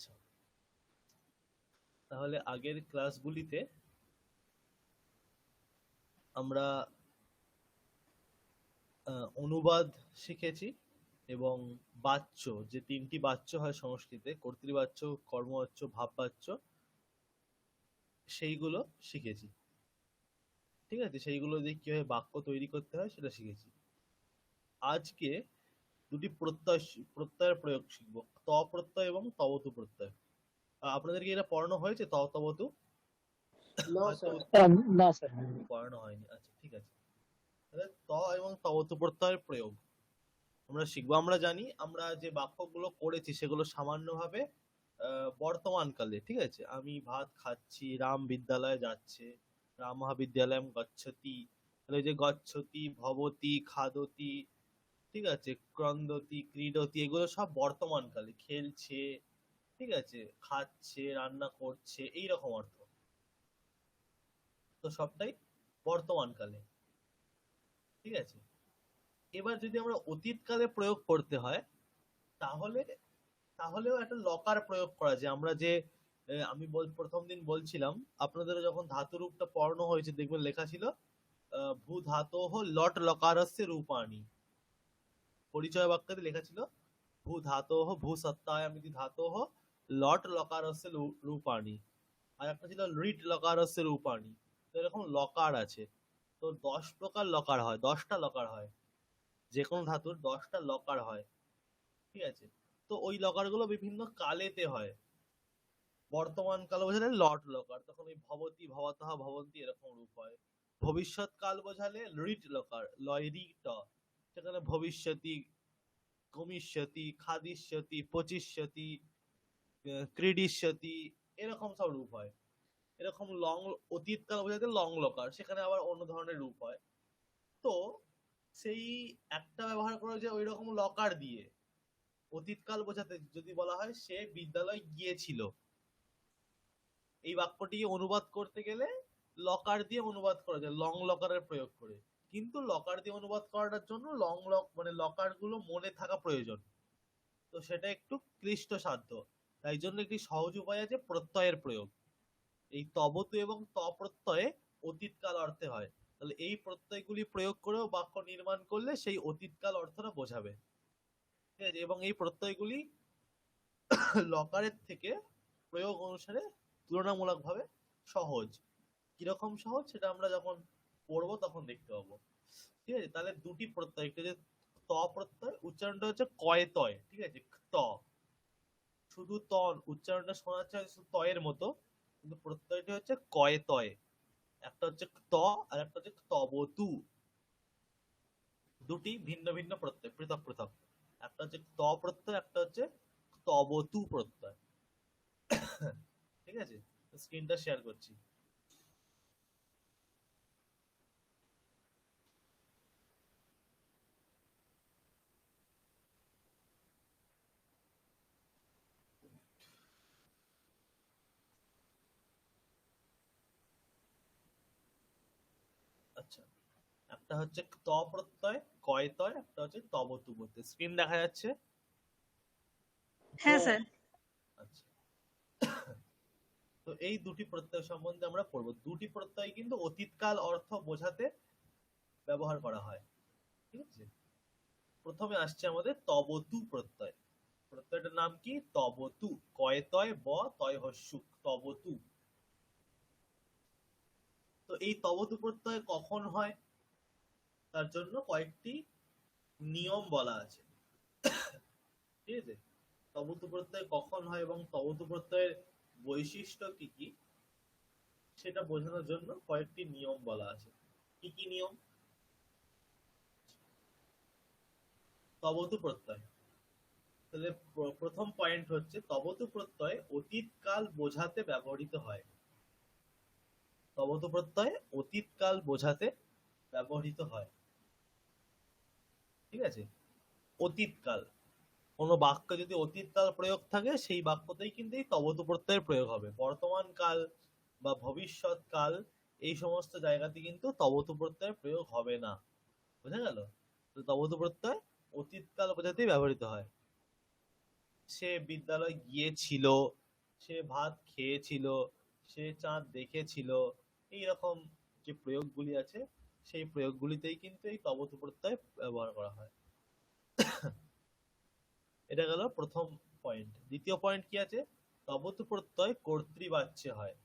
আচ্ছা, তাহলে আগের ক্লাসগুলিতে আমরা অনুবাদ শিখেছি এবং বাচ্য, যে তিনটি বাচ্য হয় সংস্কৃতে, কর্তৃবাচ্য, কর্মবাচ্য, ভাববাচ্য, সেইগুলো শিখেছি। ঠিক আছে, সেইগুলো দিয়ে কিভাবে বাক্য তৈরি করতে হয় সেটা শিখেছি। আজকে দুটি প্রত্যয়ের প্রয়োগ শিখবো, ত প্রত্যয় এবং তবতু প্রত্যয়। আপনাদেরকে এটা পড়ানো হয়েছে ত তবতু? না হয়তো স্যার। না স্যার। পড়ানো হয়নি। আচ্ছা, ঠিক আছে। তাহলে ত এবং তবতু প্রত্যয়ের প্রয়োগ আমরা শিখবো। আমরা জানি আমরা যে বাক্যগুলো করেছি সেগুলো সামান্যভাবে বর্তমানকালে। ঠিক আছে, আমি ভাত খাচ্ছি, রাম বিদ্যালয়ে যাচ্ছে, রাম মহাবিদ্যালয়ম গচ্ছতি। তাহলে যে গচ্ছতি, ভবতি, খাদতি, ঠিক আছে, ক্রন্দতি, ক্রীডতি, এগুলো সব বর্তমানকালে। খেলছে, ঠিক আছে, খাচ্ছে, রান্না করছে, এইরকম অর্থ। তো সবটাই বর্তমানকালে। ঠিক আছে, এবার যদি আমরা অতীতকালে প্রয়োগ করতে হয় তাহলে তাহলেও একটা লকার প্রয়োগ করা যায়। আমরা যে আমি প্রথম দিন বলছিলাম আপনাদের যখন ধাতু রূপটা পড়ানো হয়েছে, দেখবেন লেখা ছিল ভূ ধাতোহ লট লকারস্য রূপাণি। পরিচয় বাক্যতে লেখা ছিল ভূ ধাতোহ ভূ সত্তায়ামিতি ধাতোহ লট লকারস্য রূপাণি। আর একটা ছিল লিট লকারস্য রূপাণি। তো এরকম লকার আছে। তো 10 প্রকার লকার হয়, 10টা লকার হয়, যে কোনো ধাতুর 10টা লকার হয়। ঠিক আছে, তো ওই লকারগুলো বিভিন্ন কালেতে হয়। বর্তমান কাল বোঝালে লট লকার, তখন ওই ভবতি, ভবতঃ, ভবন্তি এরকম রূপ হয়। ভবিষ্যৎ কাল বোঝালে রিট লকার, লয় রি ট, সেখানে ভবিষ্যতি, গমিষ্যতি, খাদিষ্যতি, পচিষ্যতি, ক্রীডিষ্যতি, এরকম সব রূপ হয়। এরকম লং অতীতকাল বোঝাতে লং লকার, সেখানে আবার অন্য ধরনের রূপ হয়। তো সেই একটা ব্যবহার করে যে ওই রকম লকার দিয়ে অতীতকাল বোঝাতে যদি বলা হয় সে বিদ্যালয় গিয়েছিল, এই বাক্যটি অনুবাদ করতে গেলে লকার দিয়ে অনুবাদ করা যায়, লং লকারের প্রয়োগ করে। কিন্তু লকার দিয়ে অনুবাদ করার জন্য মানে লকার গুলো মনে থাকা প্রয়োজন। তো সেটা একটু ক্লিষ্ট সাধ্য। তাই জন্য একটি সহজ উপায় আছে প্রত্যয়ের প্রয়োগ। এই তবতু এবং ত প্রত্যয়ে অতীতকাল অর্থে হয়। তাহলে এই প্রত্যয়গুলি প্রয়োগ করেও বাক্য নির্মাণ করলে সেই অতীতকাল অর্থটা বোঝাবে। ঠিক আছে, এবং এই প্রত্যয়গুলি লকারের থেকে প্রয়োগ অনুসারে তুলনামূলকভাবে সহজ। কিরকম সহজ সেটা আমরা যখন পড়বো তখন দেখতে পাবো। ঠিক আছে, তাহলে দুটি প্রত্যয়, একটা যে ত প্রত্যয়, উচ্চারণটা হচ্ছে কয় তয়। ঠিক আছে, ত, শুধু ত উচ্চারণটা শোনা যাচ্ছে শুধু তয়ের মতো, কিন্তু প্রত্যয়টি হচ্ছে কয় তয়। একটা হচ্ছে ত আর একটা হচ্ছে তবতু। দুটি ভিন্ন ভিন্ন প্রত্যয়, পৃথক পৃথক। একটা হচ্ছে ত প্রত্যয়, একটা হচ্ছে তবতু প্রত্যয়। ঠিক আছে, স্ক্রিনটা শেয়ার করছি। আচ্ছা, একটা হচ্ছে ত প্রত্যয় কয় তয়, একটা হচ্ছে তবতু প্রত্যয়। স্ক্রিন দেখা যাচ্ছে? হ্যাঁ স্যার। আচ্ছা, তো এই দুটি প্রত্যয় সম্বন্ধে আমরা পড়বো। দুটি প্রত্যয় কিন্তু অতীতকাল অর্থ বোঝাতে ব্যবহার করা হয়। ঠিক আছে, প্রথমে আসছে আমাদের তবতু প্রত্যয়। প্রত্যয়টার নাম কি? তবতু। কয় তয় ব তয় হস্যুক, তবতু। তো এই তবতু প্রত্যয় কখন হয় তার জন্য কয়েকটি নিয়ম বলা আছে। ঠিক আছে, তবতু প্রত্যয় কখন হয় এবং তবতু প্রত্যয়ের বৈশিষ্ট্য কি কি সেটা বোঝানোর জন্য কয়েকটি নিয়ম বলা আছে। কি কি নিয়ম? তবতু প্রত্যয়, তাহলে প্রথম পয়েন্ট হচ্ছে তবতু প্রত্যয় অতীতকাল বোঝাতে ব্যবহৃত হয়। তবতু প্রত্যয় অতীতকাল বোঝাতে ব্যবহৃত হয়। ঠিক আছে, অতীতকাল, কোনো বাক্য যদি অতীতকাল প্রয়োগ থাকে সেই বাক্যতেই কিন্তু এই তবতু প্রত্যয়ের প্রয়োগ হবে। বর্তমান কাল বা ভবিষ্যৎ কাল এই সমস্ত জায়গাতে কিন্তু তবতু প্রত্যয়ের প্রয়োগ হবে না। বোঝা গেল? তো তবতু প্রত্যয় অতীতকাল বোঝাতেই ব্যবহৃত হয়। সে বিদ্যালয় গিয়েছিল, সে ভাত খেয়েছিল, সে চাঁদ দেখেছিল, এইরকম যে প্রয়োগগুলি আছে সেই প্রয়োগগুলিতেই কিন্তু এই তবতু প্রত্যয় ব্যবহার করা হয়। এটা গেল প্রথম পয়েন্ট। দ্বিতীয় পয়েন্ট কি আছে? তবতু প্রত্যয় কর্তৃবাচ্যে হয়।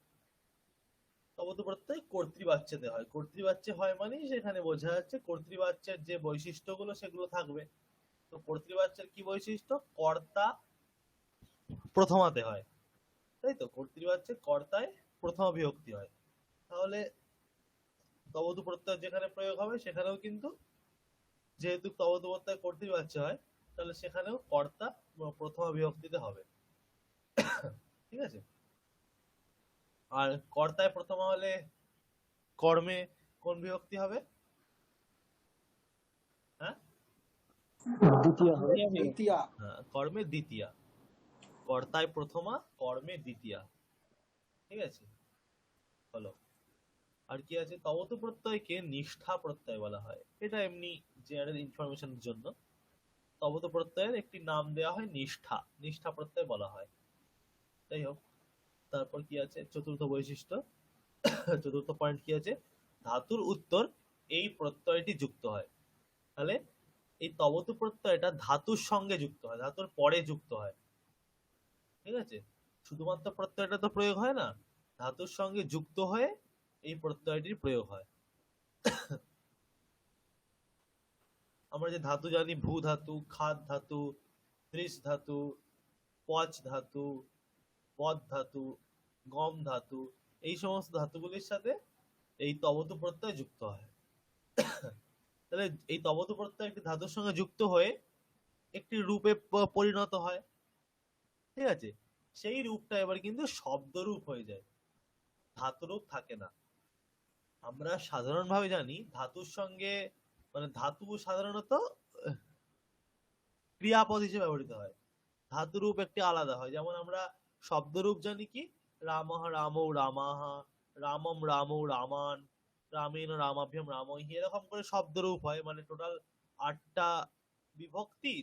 তবতু প্রত্যয় কর্তৃবাচ্যেতে হয়। কর্তৃবাচ্যে হয় মানে সেখানে বোঝা যাচ্ছে কর্তৃবাচ্যের যে বৈশিষ্ট্যগুলো সেগুলো থাকবে। তো কর্তৃবাচ্যের কি বৈশিষ্ট্য? কর্তা প্রথমাতে হয়, তাই তো? কর্তৃবাচ্যে কর্তায় প্রথমা বিভক্তি হয়। তাহলে তবতু প্রত্যয় যেখানে প্রয়োগ হবে সেখানেও কিন্তু যেহেতু তবতু প্রত্যয় কর্তৃবাচ্যে হয়, তাহলে সেখানেও কর্তা প্রথমা বিভক্তিতে হবে। ঠিক আছে? আর কর্তায় প্রথমা হলে কর্মে কোন বিভক্তি হবে? হ্যাঁ, দ্বিতীয়া। হ্যাঁ, কর্মে দ্বিতীয়া। কর্তায় প্রথমা, কর্মে দ্বিতীয়া। ঠিক আছে, হলো। আর কি আছে? তবতু প্রত্যয়কে নিষ্ঠা প্রত্যয় বলা হয়। এটা এমনি জেনারেল ইনফরমেশনের জন্য। তবতু প্রত্যয়ের একটি নাম দেওয়া হয় নিষ্ঠা, নিষ্ঠা প্রত্যয় বলা হয়। যাই হোক, তারপর কি আছে? চতুর্থ বৈশিষ্ট্য, চতুর্থ পয়েন্ট কি আছে? ধাতুর উত্তর এই প্রত্যয়টি যুক্ত হয়। তাহলে এই তবতু প্রত্যয়টা ধাতুর সঙ্গে যুক্ত হয়, ধাতুর পরে যুক্ত হয়। ঠিক আছে? শুধুমাত্র প্রত্যয়টা তো প্রয়োগ হয় না, ধাতুর সঙ্গে যুক্ত হয়ে এই প্রত্যয়টির প্রয়োগ হয়। আমরা যে ধাতু জানি, ভূ ধাতু, খাদ ধাতু, ত্রিশ ধাতু, পচ ধাতু, পদ ধাতু, গম ধাতু, এই সমস্ত ধাতুগুলির সাথে এই তবতু প্রত্যয় যুক্ত হয়। তাহলে এই তবতু প্রত্যয় একটি ধাতুর সঙ্গে যুক্ত হয়ে একটি রূপে পরিণত হয়। ঠিক আছে? সেই রূপটা এবার কিন্তু শব্দরূপ হয়ে যায়, ধাতুরূপ থাকে না। আমরা সাধারণভাবে জানি ধাতুর সঙ্গে, মানে ধাতু সাধারণত ক্রিয়াপদ হিসেবে ব্যবহৃত হয়, ধাতুরূপ একটি আলাদা হয়। যেমন আমরা শব্দরূপ জানি কি? রামঃ রামৌ রামাহ, রামম রামৌ রামান, রামেণ রামাভ্যম রামৈহি, এরকম করে শব্দরূপ হয়। মানে টোটাল 8টা বিভক্তি,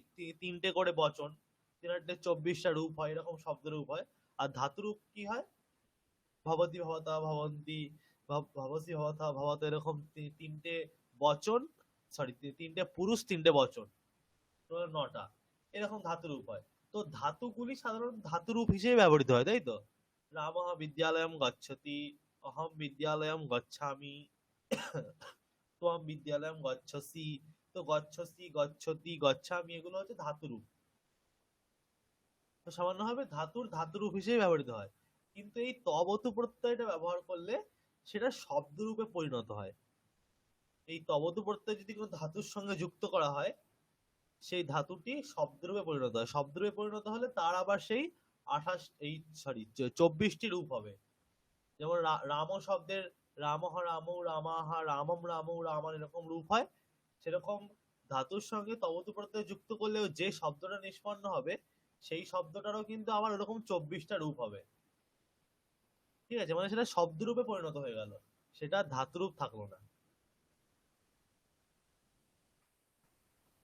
3টে করে বচন, 3-24টা রূপ হয়, এরকম শব্দরূপ হয়। আর ধাতুরূপ কি হয়? ভবতি ভবতা ভবন্তি, ভবসি ভবতা ভবত, এরকম 3টে বচন, সরি 3টে পুরুষ 3টে বচন, টোটাল 9টা, এরকম ধাতুরূপ হয়। তো ধাতুগুলি সাধারণত ধাতুরূপ হিসেবে ব্যবহৃত হয়, তাই তো? রামঃ বিদ্যালয়ম গচ্ছতি, অহম বিদ্যালয়ম গচ্ছামি, ত্বম বিদ্যালয়ম গচ্ছসি। তো গচ্ছসি, গচ্ছতি, গচ্ছামি এগুলো হচ্ছে ধাতুরূপ। তো সামান্যভাবে ধাতুরূপ হিসেবে ব্যবহৃত হয়। কিন্তু এই তবতু প্রত্যয়টা ব্যবহার করলে সেটা শব্দরূপে পরিণত হয়। এই তবতু প্রত্যয় যদি কোনো ধাতুর সঙ্গে যুক্ত করা হয়, সেই ধাতুটি শব্দরূপে পরিণত হয়। শব্দরূপে পরিণত হলে তার আবার সেই 24টি রূপ হবে। যেমন রাম শব্দের রামঃ রামৌ রামাহা, রামম রামৌ রামান, এরকম রূপ হয়। সেরকম ধাতুর সঙ্গে তবতু প্রত্যয় যুক্ত করলেও যে শব্দটা নিষ্পন্ন হবে, সেই শব্দটারও কিন্তু আবার ওরকম 24টা রূপ হবে। ঠিক আছে? মানে সেটা শব্দরূপে পরিণত হয়ে গেল, সেটা ধাতুরূপ থাকলো না।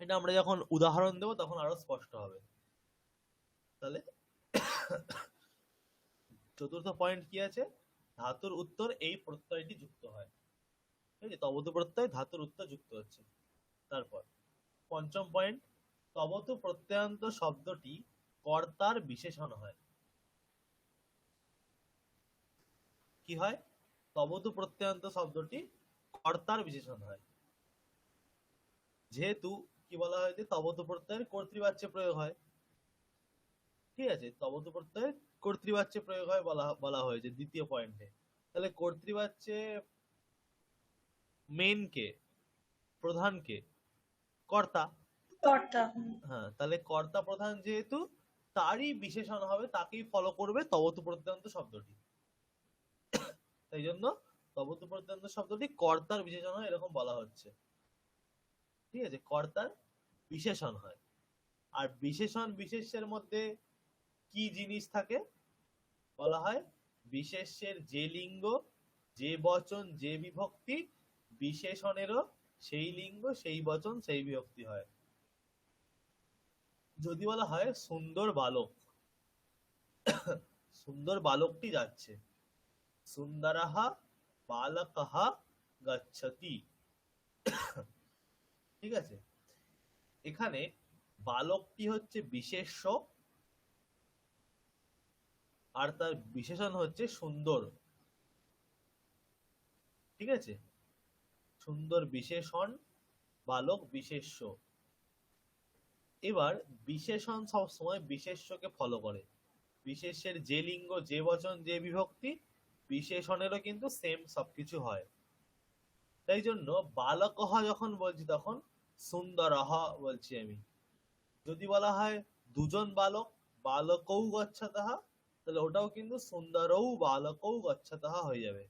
এটা আমরা যখন উদাহরণ দেবো তখন আরো স্পষ্ট হবে। তাহলে চতুর্থ পয়েন্ট কি আছে? ধাতুর উত্তর এই প্রত্যয়টি যুক্ত হয়। ঠিক আছে? তবতু প্রত্যয় ধাতুর উত্তর যুক্ত হচ্ছে। তারপর পঞ্চম পয়েন্ট, তবতু প্রত্যয়ান্ত শব্দটি কর্তার বিশেষণ হয়। কি হয়? তবতু প্রত্যয়ান্ত শব্দটি কর্তার বিশেষণ হয়। যেহেতু কি বলা হয় যে তবতু প্রত্যয়ের কর্তৃবাচ্যে প্রয়োগ হয়। ঠিক আছে? তবতু প্রত্যয়ের কর্তৃবাচ্যে প্রয়োগ হয় বলা হয়েছে দ্বিতীয় পয়েন্টে। তাহলে কর্তৃবাচ্যে মেন কে, প্রধান কে? কর্তা। হ্যাঁ, তাহলে কর্তা প্রধান যেহেতু, তারই বিশেষণ হবে, তাকেই ফলো করবে তবতু প্রত্যয়ান্ত শব্দটি। তাই জন্য তবতু প্রত্যয়ান্ত শব্দটি কর্তার বিশেষণ হয়, এরকম বলা হচ্ছে। ঠিক আছে? কর্তার বিশেষণ হয়। আর বিশেষণ বিশেষ্যের মধ্যে কি জিনিস থাকে? বলা হয় বিশেষ্যের যে লিঙ্গ, যে বচন, যে বিভক্তি, বিশেষণেরও সেই লিঙ্গ, সেই বচন, সেই বিভক্তি হয়। যদি বলা হয় সুন্দর বালক, সুন্দর বালকটি যাচ্ছে, সুন্দরহা বালকহা গচ্ছতি। ঠিক আছে, এখানে বালকটি হচ্ছে বিশেষ্য আর তার বিশেষণ হচ্ছে সুন্দর। ঠিক আছে, সুন্দর বিশেষণ, বালক বিশেষ্য। এবার বিশেষণ সবসময় বিশেষ্যকে ফলো করে। বিশেষ্যের যে লিঙ্গ, যে বচন, যে বিভক্তি, বিশেষণেরও কিন্তু সেম সবকিছু হয়। তাই জন্য বালকহ যখন বলছি তখন সুন্দরহ বলছি আমি। যদি বলা হয় দুজন বালক, বালকৌ গচ্ছতঃ, তাহলে ওটাও কিন্তু সুন্দরৌ বালকৌ গচ্ছতঃ হয়ে যাবে,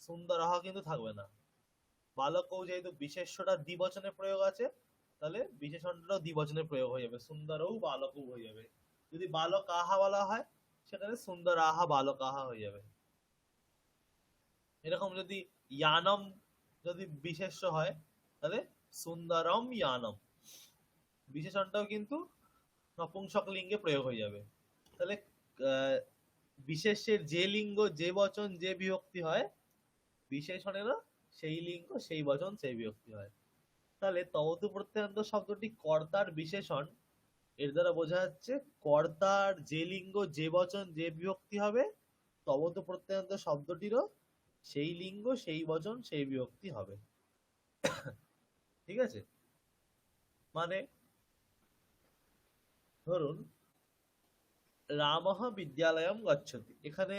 সুন্দরহ কিন্তু থাকবে না। বালকৌ যেহেতু বিশেষ্যটা দ্বিবচনে প্রয়োগ আছে, তাহলে বিশেষণটাও দ্বিবচনে প্রয়োগ হয়ে যাবে, সুন্দরৌ বালকৌ হয়ে যাবে। যদি বালক আহা বলা হয় সেখানে সুন্দর আহা বালক আহা হয়ে যাবে। এরকম যদি ইয়ানম যদি বিশেষ্য হয় তাহলে সুন্দরম ইয়ানম, বিশেষণটাও কিন্তু নপুংসক লিঙ্গে প্রয়োগ হয়ে যাবে। তাহলে বিশেষ্যের যে লিঙ্গ, যে বচন, যে বিভক্তি হয়, বিশেষণেরও সেই লিঙ্গ, সেই বচন, সেই বিভক্তি হয়। তাহলে তবতু প্রত্যয়ান্ত শব্দটি কর্তার বিশেষণ, এর দ্বারা বোঝা যাচ্ছে কর্তার যে লিঙ্গ, যে বচন, যে বিভক্তি হবে, তবতু প্রত্যয়ান্ত শব্দটিরও সেই লিঙ্গ, সেই বচন, সেই বিভক্তি হবে। ঠিক আছে, মানে ধরুন রামঃ বিদ্যালয়ম গচ্ছতি, এখানে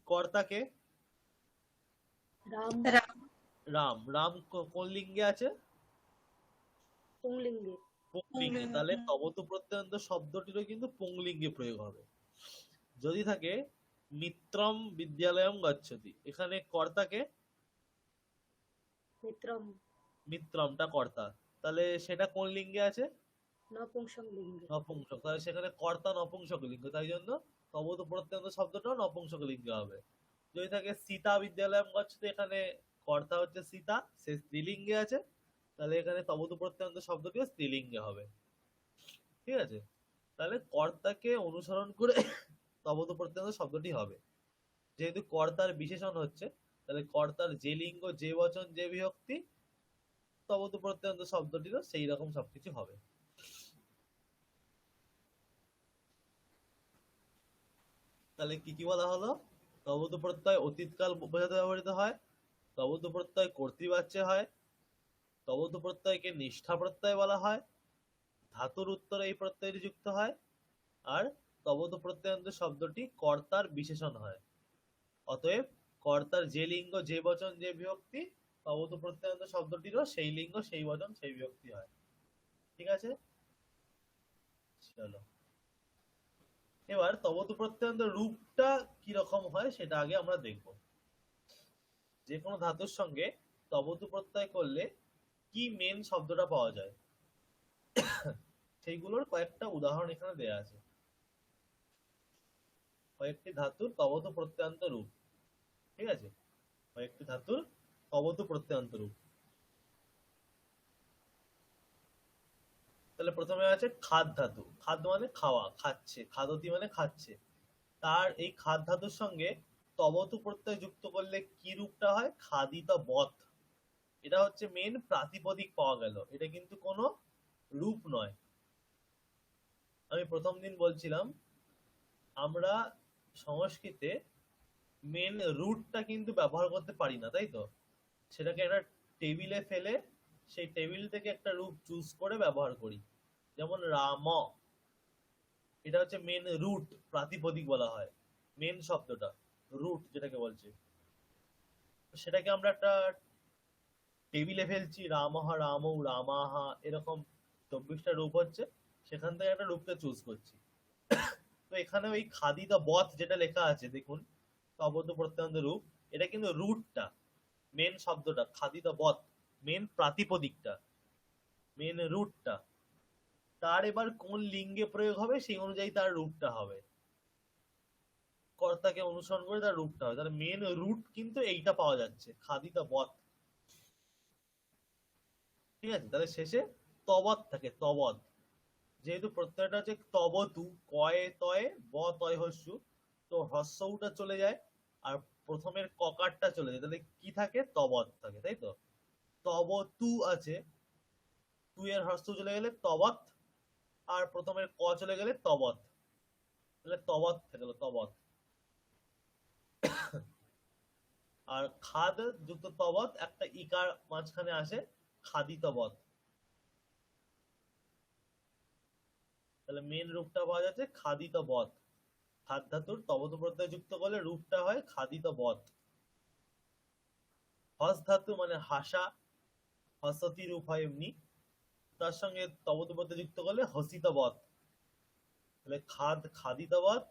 কর্তাকে রাম, রাম, রাম কোন লিঙ্গে আছে? পুংলিঙ্গে। পুংলিঙ্গে, তাহলে তবতু প্রত্যয়ান্ত শব্দটিরও কিন্তু পুংলিঙ্গে প্রয়োগ হবে। যদি থাকে মিত্রম বিদ্যালয়ম গচ্ছতি, এখানে কর্তাকে মিত্রম, মিত্রমটা কর্তা, তাহলে সেটা কোন লিঙ্গে আছে? নপুংসক লিঙ্গে। নপুংসক, তাহলে সেখানে কর্তা নপুংসক লিঙ্গ, তাই জন্য তবতু প্রত্যয়ান্ত শব্দটাও নপুংসক লিঙ্গে হবে। যদি থাকে সীতা বিদ্যালয়ম গচ্ছতি, এখানে কর্তা হচ্ছে সীতা, সে স্ত্রীলিঙ্গে আছে, তাহলে এখানে তবতু প্রত্যয়ান্ত শব্দটিও স্ত্রীলিঙ্গে হবে। ঠিক আছে, তাহলে কর্তাকে অনুসরণ করে তবতু প্রত্যয়ান্ত শব্দটি হবে। যেহেতু কর্তার বিশেষণ হচ্ছে, তাহলে কর্তার যে লিঙ্গ, যে বচন, যে বিভক্তি, তবতু প্রত্যয়ান্ত শব্দটিরও সেই রকম সবকিছু হবে। তাহলে কি কি বলা হলো? তবতু প্রত্যয় অতীতকাল বোঝাতে ব্যবহৃত হয়, তবতু প্রত্যয় কর্তৃবাচ্যে হয়, তবতু প্রত্যয়কে নিষ্ঠা প্রত্যয় বলা হয়, ধাতুর উত্তরে এই প্রত্যয়টি যুক্ত হয়, আর তবতু প্রত্যয়ান্ত শব্দটি কর্তার বিশেষণ হয়। অতএব কর্তার যে লিঙ্গ, যে বচন, যে বিভক্তি, তবতু প্রত্যয়ান্ত শব্দটিরও সেই লিঙ্গ, সেই বচন, সেই বিভক্তি হয়। ঠিক আছে, চলো এবার তবতু প্রত্যয়ান্ত রূপটা কি রকম হয় সেটা আগে আমরা দেখব। যে কোনো ধাতুর সঙ্গে তবতু প্রত্যয় করলে কি মেন শব্দটা পাওয়া যায়, সেইগুলোর কয়েকটা উদাহরণ এখানে দেয়া আছে। কয়েকটি ধাতুর তবতু প্রত্যয়ান্ত রূপ। ঠিক আছে, কয়েকটি ধাতুর তবতু প্রত্যয়ান্ত রূপ। তাহলে প্রথমে আছে খাদ ধাতু। খাদ্য মানে খাওয়া, খাচ্ছে, খাদতি মানে খাচ্ছে। তার এই খাদ ধাতুর সঙ্গে তবতু প্রত্যয় যুক্ত করলে কি রূপটা হয়? খাদিত বত। এটা হচ্ছে মেন প্রাতিপদিক পাওয়া গেল, এটা কিন্তু কোনো রূপ নয়। আমি প্রথম দিন বলছিলাম আমরা সংস্কৃতে মেন রুটটা কিন্তু ব্যবহার করতে পারি না, তাই তো? সেটাকে একটা টেবিলে ফেলে সেই টেবিল থেকে একটা রূপ চুজ করে ব্যবহার করি। যেমন রাম, এটা হচ্ছে মেন রুট, প্রাতিপদিক বলা হয় মেন শব্দটা, রুট যেটাকে বলছে। সেটাকে আমরা একটা টেবিলে ফেলছি, রামহা, রামৌ, রামাহা, এরকম 24টা রূপ হচ্ছে, সেখান থেকে একটা রূপকে চুজ করছি। তো এখানে ওই খাদিত বথ যেটা লেখা আছে দেখুন, তবতু প্রত্যয়ান্ত রূপ, এটা কিন্তু রুটটা, মেন শব্দটা খাদিত বথ, মেন প্রাতিপদিকটা, মেন রুটটা। তার এবার কোন লিঙ্গে প্রয়োগ হবে সেই অনুযায়ী তার রূপটা হবে, কর্তাকে অনুসরণ করে তার রূপটা হবে। তার মেন রুট কিন্তু এইটা পাওয়া যাচ্ছে, খাদিত বথ। ঠিক আছে, তাহলে শেষে তবৎ থাকে, তবৎ, যেহেতু প্রত্যয়টা হচ্ছে তবতু, কয়ে তয়ে ব তয় হস্যু, তো হস্যউটা চলে যায় আর প্রথমের ককারটা চলে যায়, তাহলে কি থাকে? তবত থাকে, তাই তো? তবতু আছে, তু এর হস্য চলে গেলে তবত, আর প্রথমের ক চলে গেলে তবত, তাহলে তবত থেকে গেল তবত। আর খাদ যুক্ত তবত একটা ইকার মাঝখানে আসে, খাদিতবত। তাহলে মেন রূপটা পাওয়া যাচ্ছে খাদিতবত। খাদ ধাতুর তবত প্রত্যয় যুক্ত করলে রূপটা হয় খাদিতবত। হস ধাতু মানে হাসা, হসতি রূপ হয় এমনি, তার সঙ্গে তবত প্রত্যয় যুক্ত করলে হসিতবত। তাহলে খাদ খাদিতবত,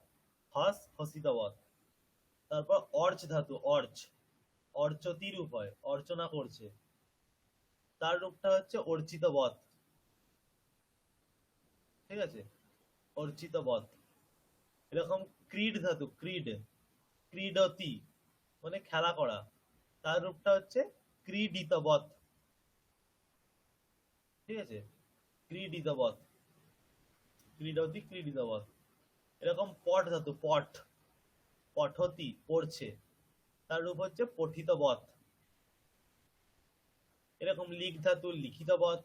হস হসিতবত। তারপর অর্চ ধাতু, অর্চ, অর্চতি রূপ হয়, অর্চনা করছে, তার রূপটা হচ্ছে অর্চিতবত। ঠিক আছে, অর্চিতবত। এরকম ক্রীড ধাতু, ক্রীড, ক্রীডতি মানে খেলা করা, তার রূপটা হচ্ছে ক্রীডিতবত। ঠিক আছে, ক্রীডিতবত, ক্রীডতি ক্রীডিতবত। এরকম পট ধাতু, পট, পঠতি পড়ছে, তার রূপ হচ্ছে পঠিতবত। এরকম লিখ ধাতু, লিখিতবত।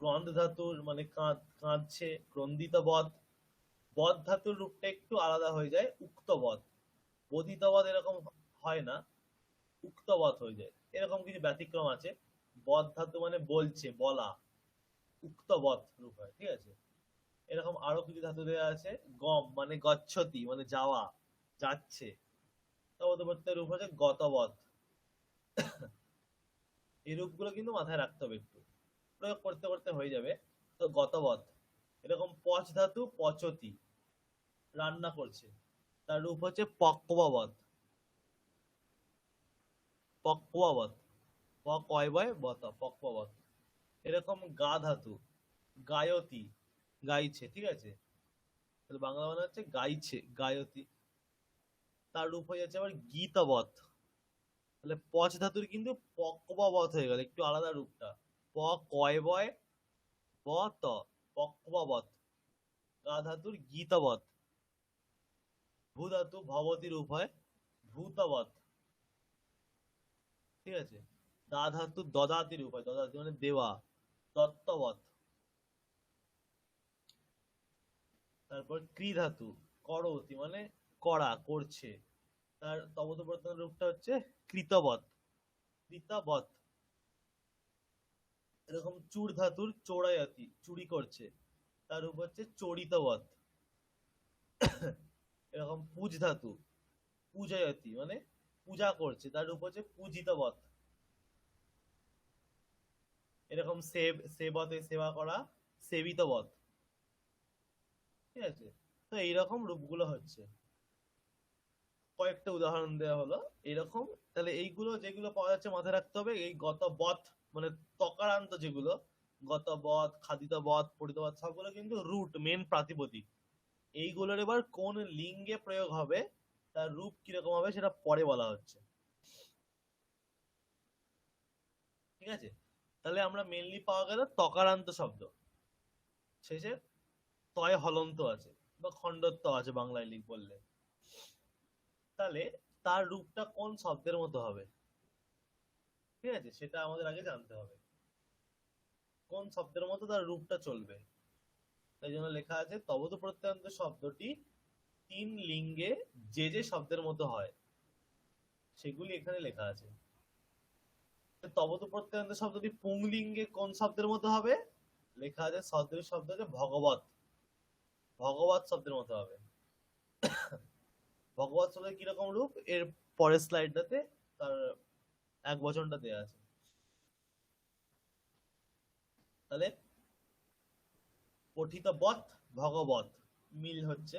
ক্রন্দ ধাতুর মানে কাঁদছে, ক্রন্দিতবত। বদ ধাতুর রূপটা একটু আলাদা হয়ে যায়, উক্তবত। বোধিতবত এরকম হয় না, উক্তবত হয়ে যায়। এরকম কিছু ব্যতিক্রম আছে। বদ ধাতু মানে বলছে, বলা, উক্তবত রূপ হয়। ঠিক আছে, এরকম আরো কিছু ধাতু দেওয়া আছে। গম মানে গচ্ছতি মানে যাওয়া, যাচ্ছে, তবতবর্তের রূপ হচ্ছে গতবত। এই রূপগুলো কিন্তু মাথায় রাখতে হবে, একটু প্রয়োগ করতে করতে হয়ে যাবে। তো গতবত। এরকম পচ ধাতু, পচতি রান্না করছে, তার রূপ হচ্ছে পক্কবত। পক্কবত, প কয় বয় বত, পক্কবত। এরকম গা ধাতু, গায়তি গাইছে। ঠিক আছে, তাহলে বাংলা মানে হচ্ছে গাইছে, গায়তি, তার রূপ হয়ে যাচ্ছে আবার গীতবত। তাহলে পচ ধাতুর কিন্তু পক্কবত হয়ে গেল, একটু আলাদা রূপটা। প কয় বয় ব ত, পক্কবত। গা ধাতুর গীতবত। ভূ ধাতু ভবতী রূপ হয় ভূতবত। ঠিক আছে, দা ধাতু দদাতি রূপ হয়, দদাতি মানে দেওয়া, দত্তবত। তারপর ক্রি ধাতু করতি মানে করা, করছে, তার তবত বর্তমান রূপটা হচ্ছে কৃতবত, কৃতবত। এরকম চূড় ধাতুর চোরায়াতি চুরি করছে, তার রূপ হচ্ছে চরিতবত। এরকম পূজ ধাতু পূজায়তি মানে পূজা করছে, তার রূপ হচ্ছে পূজিতবত। এরকম সেবতে সেবা করা, সেবিতবত। ঠিক আছে, তো এইরকম রূপগুলো হচ্ছে, কয়েকটা উদাহরণ দেওয়া হলো এরকম। তাহলে এইগুলো যেগুলো পাওয়া যাচ্ছে মাথায় রাখতে হবে। এই গত বধ মানে তকারান্ত যেগুলো, গত বধ, খাদিত বধ, পরিত বধ, সবগুলো কিন্তু রুট, মেন প্রাতিপদিক। এইগুলোর এবার কোন লিঙ্গে প্রয়োগ হবে, তার রূপ কিরকম হবে সেটা পরে বলা হচ্ছে। ঠিক আছে, তাহলে আমরা মেনলি পাওয়া গেল তকারান্ত শব্দ, শেষে তয় হলন্ত আছে বা খণ্ডত্ব আছে বাংলায় লিখ বললে। তাহলে তার রূপটা কোন শব্দের মতো হবে, ঠিক আছে, সেটা আমাদের আগে জানতে হবে। কোন শব্দের মতো তার রূপটা চলবে, তাই জন্য লেখা আছে তবত প্রত্যয়ান্ত শব্দটি তিন লিঙ্গে যে যে শব্দের মতো হয় সেগুলি এখানে লেখা আছে। তবত প্রত্যয়ান্ত শব্দটি পুংলিঙ্গে কোন শব্দের মতো হবে, লেখা আছে সদৃশ শব্দ হচ্ছে ভগবত, ভগবত শব্দের মতো হবে। ভগবত শব্দের কিরকম রূপ, এর পরের স্লাইডটাতে তার এক বচনটা দেওয়া আছে। তাহলে পঠিত বৎ ভগবত মিল হচ্ছে,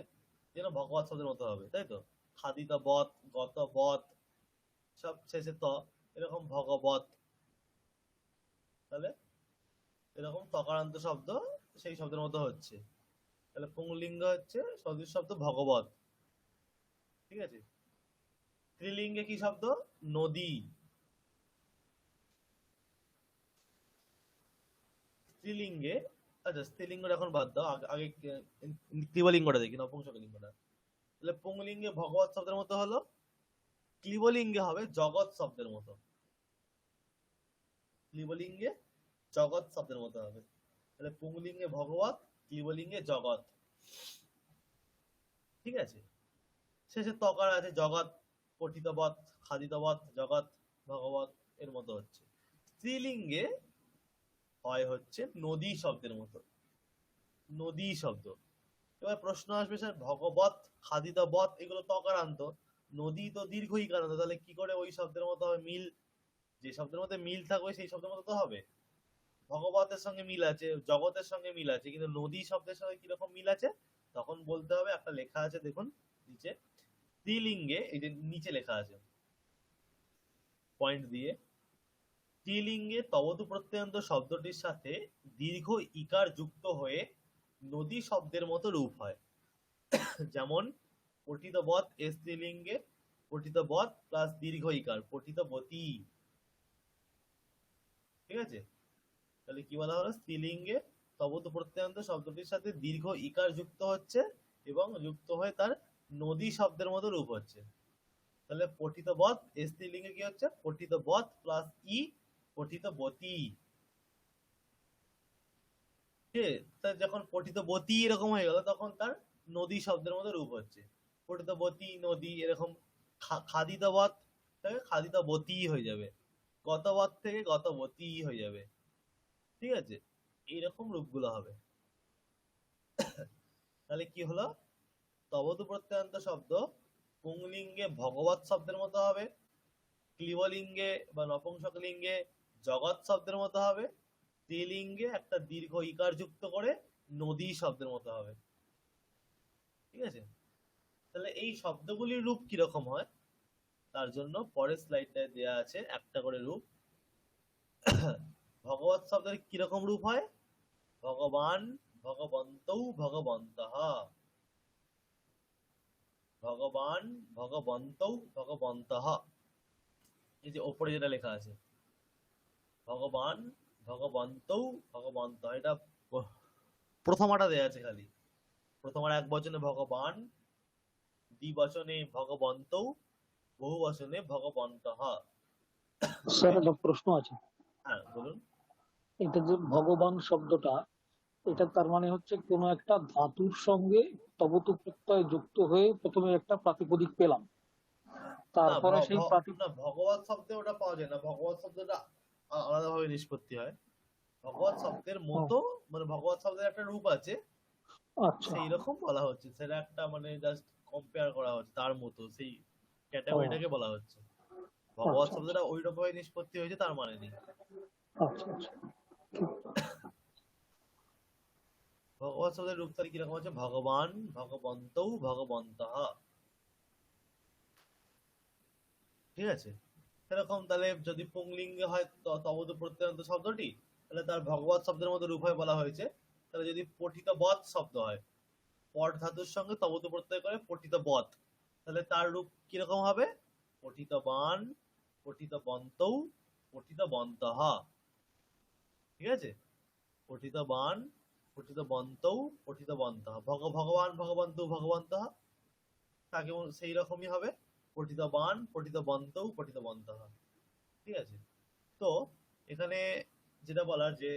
যেন ভগবত শব্দের মতো হবে, তাই তো? খাদিত বৎ, গত বৎ, সব শেষে ত, এরকম ভগবত। তাহলে এরকম তকারান্ত শব্দ সেই শব্দের মতো হচ্ছে। তাহলে পুংলিঙ্গ হচ্ছে সদৃশ শব্দ ভগবত। ঠিক আছে, স্ত্রীলিঙ্গে কি শব্দ, নদী। স্ত্রীলিঙ্গে আচ্ছা স্ত্রীলিঙ্গটা এখন বাদ দাও, আগে ক্লিবলিঙ্গটা দেখি, নপুংসকলিঙ্গটা। তাহলে পুংলিঙ্গে ভগবত শব্দের মতো হলো, ক্লিবলিঙ্গে হবে জগৎ শব্দের মতো। ক্লিবলিঙ্গে জগৎ শব্দের মতো হবে। তাহলে পুংলিঙ্গে ভগবত, ক্লিবলিঙ্গে জগৎ। ঠিক আছে, শেষে তকার আছে, জগৎ, পঠিতবৎ, খাদিতবৎ, জগৎ, ভগবত এর মতো হচ্ছে। স্ত্রীলিঙ্গে হয় হচ্ছে নদী শব্দের মতো, নদী শব্দ। এবার প্রশ্ন আসবে স্যার ভগবত, খাদিতবৎ এগুলো তকারান্ত, নদী তো দীর্ঘ ইকারান্ত, তাহলে কি করে ওই শব্দের মতো হবে? মিল, যে শব্দের মধ্যে মিল থাকবে সেই শব্দের মতো তো হবে। ভগবতের সঙ্গে মিল আছে, জগতের সঙ্গে মিল আছে, কিন্তু নদী শব্দের সঙ্গে কিরকম মিল আছে তখন বলতে হবে। একটা লেখা আছে দেখুন নিচে, স্ত্রীলিঙ্গে, এই যে নিচে লেখা আছে পয়েন্ট দিয়ে, স্ত্রীলিঙ্গে তবতু প্রত্যয়ন্ত শব্দটির সাথে দীর্ঘ ইকার যুক্ত হয়ে নদী শব্দের মতো রূপ হয়। যেমন পঠিতবৎ এ স্ত্রীলিঙ্গে পঠিতবৎ প্লাস দীর্ঘ ইকার পঠিতবতী। ঠিক আছে, তাহলে কি বলা হলো? স্ত্রীলিঙ্গে তবতু প্রত্যয়ন্ত শব্দটির সাথে দীর্ঘ ইকার যুক্ত হচ্ছে এবং যুক্ত হয়ে তার নদী শব্দের মতো রূপ হচ্ছে। তাহলে পঠিতবৎ এ স্ত্রীলিঙ্গে কি হচ্ছে? পঠিতবৎ প্লাস ই পঠিতবতী। যখন পঠিতবতী এরকম হয়ে গেল তখন তার নদী শব্দের মতো রূপ হচ্ছে, পঠিতবতী নদী এরকম। খাদিতবৎ থেকে খাদিতবতী হয়ে যাবে, গতবৎ থেকে গতবতী হয়ে যাবে। ঠিক আছে, এইরকম রূপগুলো হবে। তাহলে কি হলো? তবতু প্রত্যয়ন্ত শব্দ পুংলিঙ্গে ভগবত শব্দের মতো হবে, ক্লিবলিঙ্গে বা নপুংসকলিঙ্গে জগৎ শব্দের মতো হবে, স্ত্রীলিঙ্গে একটা দীর্ঘ ইকার যুক্ত করে নদী শব্দের মতো হবে। ঠিক আছে, তাহলে এই শব্দগুলির রূপ কিরকম হয় তার জন্য পরের স্লাইডটায় দেয়া আছে একটা করে রূপ। ভগবত শব্দের কিরকম রূপ হয়? ভগবান, ভগবন্তৌ, ভগবন্তঃ। ভগবান, ভগবন্তৌ, ভগবন্তঃ। এই যে ওপরে যেটা লেখা আছে ভগবান, ভগবন্তৌ, ভগবন্তঃ, এটা প্রথমাটা দেয়া আছে খালি। প্রথমার এক বচনে ভগবান, দ্বিবচনে ভগবন্তৌ, বহু বচনে ভগবন্তঃ। স্যার একটা প্রশ্ন আছে। হ্যাঁ বলুন। এটা যে ভগবান শব্দটা, এটা তার মানে হচ্ছে কোন একটা ধাতুর সঙ্গে তবতু প্রত্যয় যুক্ত হয়ে প্রথমে একটা প্রাতিপদিক পেলাম, তারপরে সেই না ভগবত শব্দে ওটা পাওয়া যায় না, ভগবত শব্দটা আলাদাভাবে নিষ্পত্তি হয়। ভগবত শব্দের মতো মানে ভগবত শব্দের একটা রূপ আছে, আচ্ছা সেই রকম বলা হচ্ছে, সেটা একটা মানে জাস্ট কম্পেয়ার করা হচ্ছে তার মতো, সেই ক্যাটাগরিটাকে বলা হচ্ছে। ভগবত শব্দটা ওই রকম ভাবে নিষ্পত্তি হয়েছে তার মানে নেই। আচ্ছা আচ্ছা, ভগবত শব্দের রূপ তার কিরকম আছে? ভগবান, ভগবন্তৌ, ভগবন্তঃ। ঠিক আছে, সেরকম তাহলে যদি পুংলিঙ্গে হয় তবতু প্রত্যয়ন্ত শব্দটি, তাহলে তার ভগবত শব্দের মতো রূপ হয় বলা হয়েছে। তাহলে যদি পঠিতবৎ শব্দ হয়, পট ধাতুর সঙ্গে তবতু প্রত্যয় করে পঠিতবৎ, তাহলে তার রূপ কিরকম হবে? পঠিতবান, পঠিতবন্তৌ, পঠিতবন্তঃ। ঠিক আছে, পঠিতবান, পঠিতবন্তৌ, পঠিতবন্তঃ। ভগবান, ভগবন্তৌ, ভগবন্তঃ, তাকে সেই রকমই হবে, পঠিতবান, পঠিতবন্তৌ, পঠিতবন্তঃ। ঠিক আছে, তো এখানে যেটা বলার যে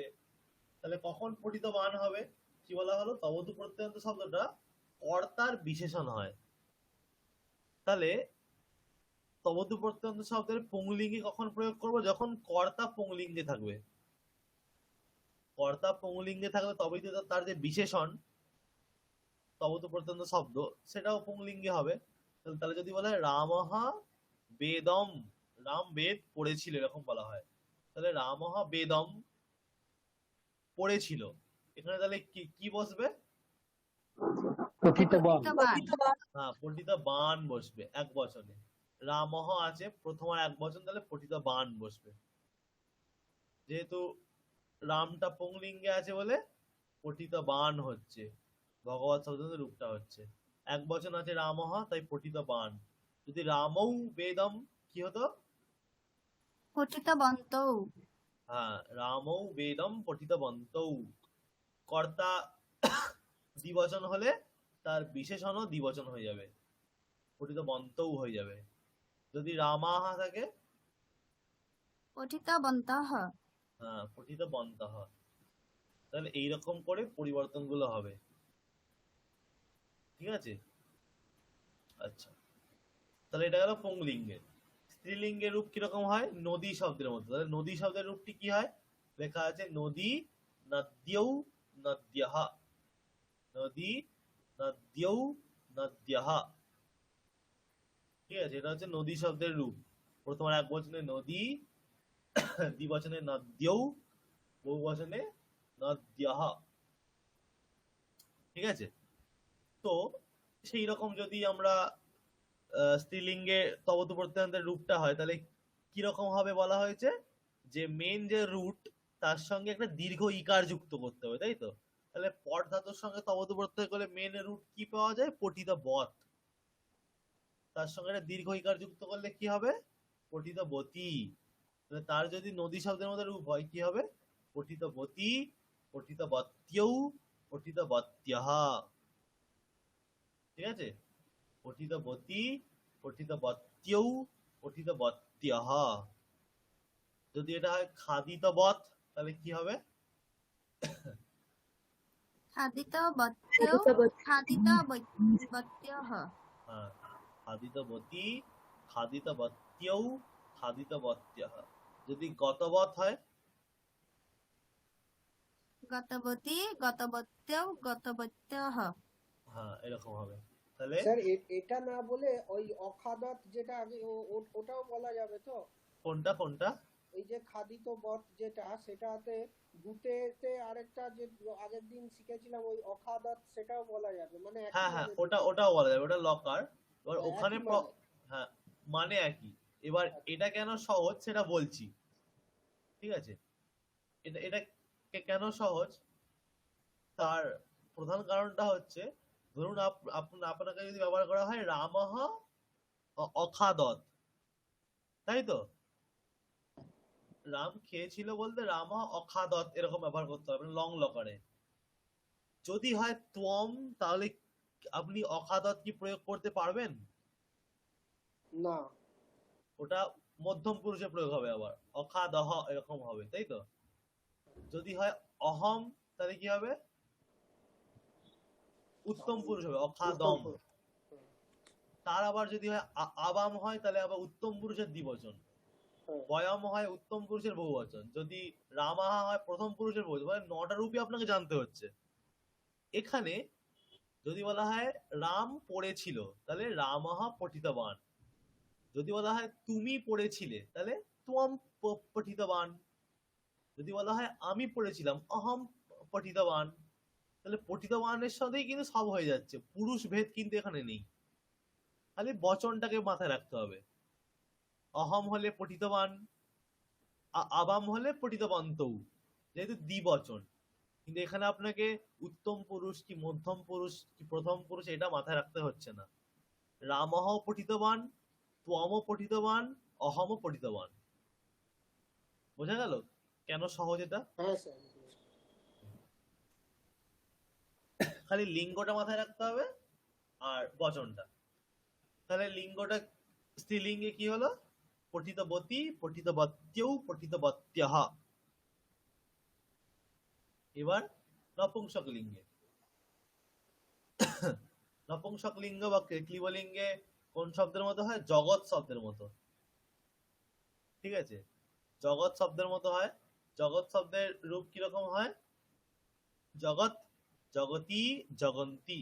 তাহলে কখন পঠিতবান হবে, কি বলা হলো? তবতু প্রত্যয়ন্ত শব্দটা কর্তার বিশেষণ হয়। তাহলে তবতু প্রত্যয়ন্ত শব্দের পুংলিঙ্গে কখন প্রয়োগ করব? যখন কর্তা পুংলিঙ্গে থাকবে। কর্তা পুংলিঙ্গে থাকবে তবেই তো তার যে বিশেষণ তবতু প্রত্যয়ন্ত শব্দ সেটাও পুংলিঙ্গে হবে। তাহলে যদি বলা হয় রামহা বেদম, রাম বেদ পড়েছিল এরকম বলা হয়, তাহলে রামহা বেদম পড়েছিল, এখানে তাহলে কি বসবে? পঠিতবান। হ্যাঁ, পঠিতবান বসবে এক বচনে। রামহ আছে প্রথম এক বচন, তাহলে পঠিতবান বসবে। যেহেতু রামটা পুংলিঙ্গে আছে বলে পঠিতবান হচ্ছে, ভগবত শব্দের রূপটা হচ্ছে। এক বচন আছে রামহ, তাই পঠিতবান। যদি রামৌ বেদম কি হতো? পঠিতবন্তৌ। হ্যাঁ, রামৌ বেদম পঠিতবন্তৌ। কর্তা দ্বিবচন হলে তার বিশেষণও দ্বিবচন হয়ে যাবে, পঠিত বন্তও হয়ে যাবে। যদি রামাহা থাকে, পঠিতবন্তঃ। হ্যাঁ পঠিত বন্তঃ। তাহলে এইরকম করে পরিবর্তনগুলো হবে, ঠিক আছে? আচ্ছা, তাহলে এটা গেল পুংলিঙ্গের। স্ত্রীলিঙ্গের রূপ কিরকম হয়? নদী শব্দের মতো। তাহলে নদী শব্দের রূপটি কি হয়? লেখা আছে নদী নদ্যৌ নদ্যঃ, নদী নদ্যৌ নদ্যঃ, ঠিক আছে? এটা হচ্ছে নদী শব্দের রূপ। প্রথম এক বচনে নদী, দ্বিবচনে নদ্যৌ, বহুবচনে নদ্যঃ, ঠিক আছে? তো সেই রকম যদি আমরা স্ত্রীলিঙ্গে তবতু প্রত্যয়ান্তের রূপটা হয়, তাহলে কিরকম হবে বলা হয়েছে যে মেন যে রুট তার সঙ্গে একটা দীর্ঘ ইকার যুক্ত করতে হবে, তাই তো? তাহলে পট ধাতুর সঙ্গে তবতু প্রত্যয় করলে মেন রুট কি পাওয়া যায়? পঠিত বত। তার সঙ্গে একটা দীর্ঘ ইকার যুক্ত করলে কি হবে? পঠিত বতী। তাহলে তার যদি নদী শব্দের মধ্যে রূপ হয় কি হবে? পঠিত বতী, পঠিত বত্যৌ, পঠিত বত্যঃ, ঠিক আছে? পঠিত বতী, পঠিত বত্যৌ, পঠিত বত্যঃ। যদি এটা হয় খাদিত বত, তাহলে কি হবে? খাদিতবত্যৌ, খাদিতবত্যৌ। খাদিতবত্যঃ। হ্যাঁ, খাদিত বতী, খাদিত বত্যৌ, খাদিত বত্যঃ। যদি গতবত হয়, গতবতী, গতবত্যৌ, গতবত্যঃ। হ্যাঁ এরকম হবে। তাহলে স্যার এটা না বলে ওই অখাদত যেটা আগে ওটাও বলা যাবে তো? কোনটা কোনটা? এই যে খাদিত বত যেটা, সেটাতে গুটেতে আরেকটা যে আগের দিন শিখেছিলাম ওই অখাদত, সেটাও বলা যাবে, মানে একই হ্যাঁ হ্যাঁ, মানে ওটাও বলা যাবে, ওটা লকার। এবার হ্যাঁ, ওখানে একই মানে। হ্যাঁ মানে একই। এবার এটা কেন সহজ সেটা বলছি, ঠিক আছে? এটা এটা কেন সহজ, তার প্রধান কারণটা হচ্ছে, ধরুন আপনাকে যদি ব্যবহার করা হয় রামহ অখাদত, তাই তো? রাম খেয়েছিল বলতে রামহ অখাদত এরকম ব্যবহার করতে হবে লং লকারে। যদি হয় ত্বম, তাহলে আপনি অখাদত কি প্রয়োগ করতে পারবেন? না। ওটা মধ্যম পুরুষে প্রয়োগ হবে, আবার অখাদহ এরকম হবে, তাই তো? যদি হয় অহম, তাহলে কি হবে? উত্তম পুরুষ হবে, অখাদম। তার আবার যদি হয় আবাম হয়, তাহলে আবার উত্তম পুরুষের দ্বিবচন। বয়ম হয় উত্তম পুরুষের বহুবচন। যদি রামাহা হয় প্রথম পুরুষের বহুবচন। মানে 9টা রূপই আপনাকে জানতে হচ্ছে। এখানে যদি বলা হয় রাম পড়েছিল, তাহলে রামাহা পঠিতবান। যদি বলা হয় তুমি পড়েছিলে, তাহলে ত্বম পঠিতবান। যদি বলা হয় আমি পড়েছিলাম, অহম পঠিতবান। তাহলে পঠিতবানের সাথেই কিন্তু সব হয়ে যাচ্ছে, পুরুষ ভেদ কিন্তু এখানে নেই। খালি বচনটাকে মাথায় রাখতে হবে। অহম হলে পঠিতবান, আবাম হলে পঠিতবন্তৌ, যেহেতু দ্বিবচন। কিন্তু এখানে আপনাকে উত্তম পুরুষ কি মধ্যম পুরুষ কি প্রথম পুরুষ এটা মাথায় রাখতে হচ্ছে না। রামহ পঠিতবান, ত্বম পঠিতবান, অহম পঠিতবান। বোঝা গেল কেন সহজ এটা? হ্যাঁ স্যার। খালি লিঙ্গটা মাথায় রাখতে হবে আর বচনটা। তাহলে লিঙ্গটা স্ত্রীলিঙ্গে কি হলো? পঠিতবতী, পঠিতবত্যৌ, পঠিতবত্যঃ। এবার নপুংসক লিঙ্গে। নপুংসক লিঙ্গ বা ক্লিবলিঙ্গে কোন শব্দের মতো হয়? জগৎ শব্দের মতো, ঠিক আছে? জগৎ শব্দের মতো হয়। জগৎ শব্দের রূপ কিরকম হয়? জগৎ, জগতী, জগন্তি।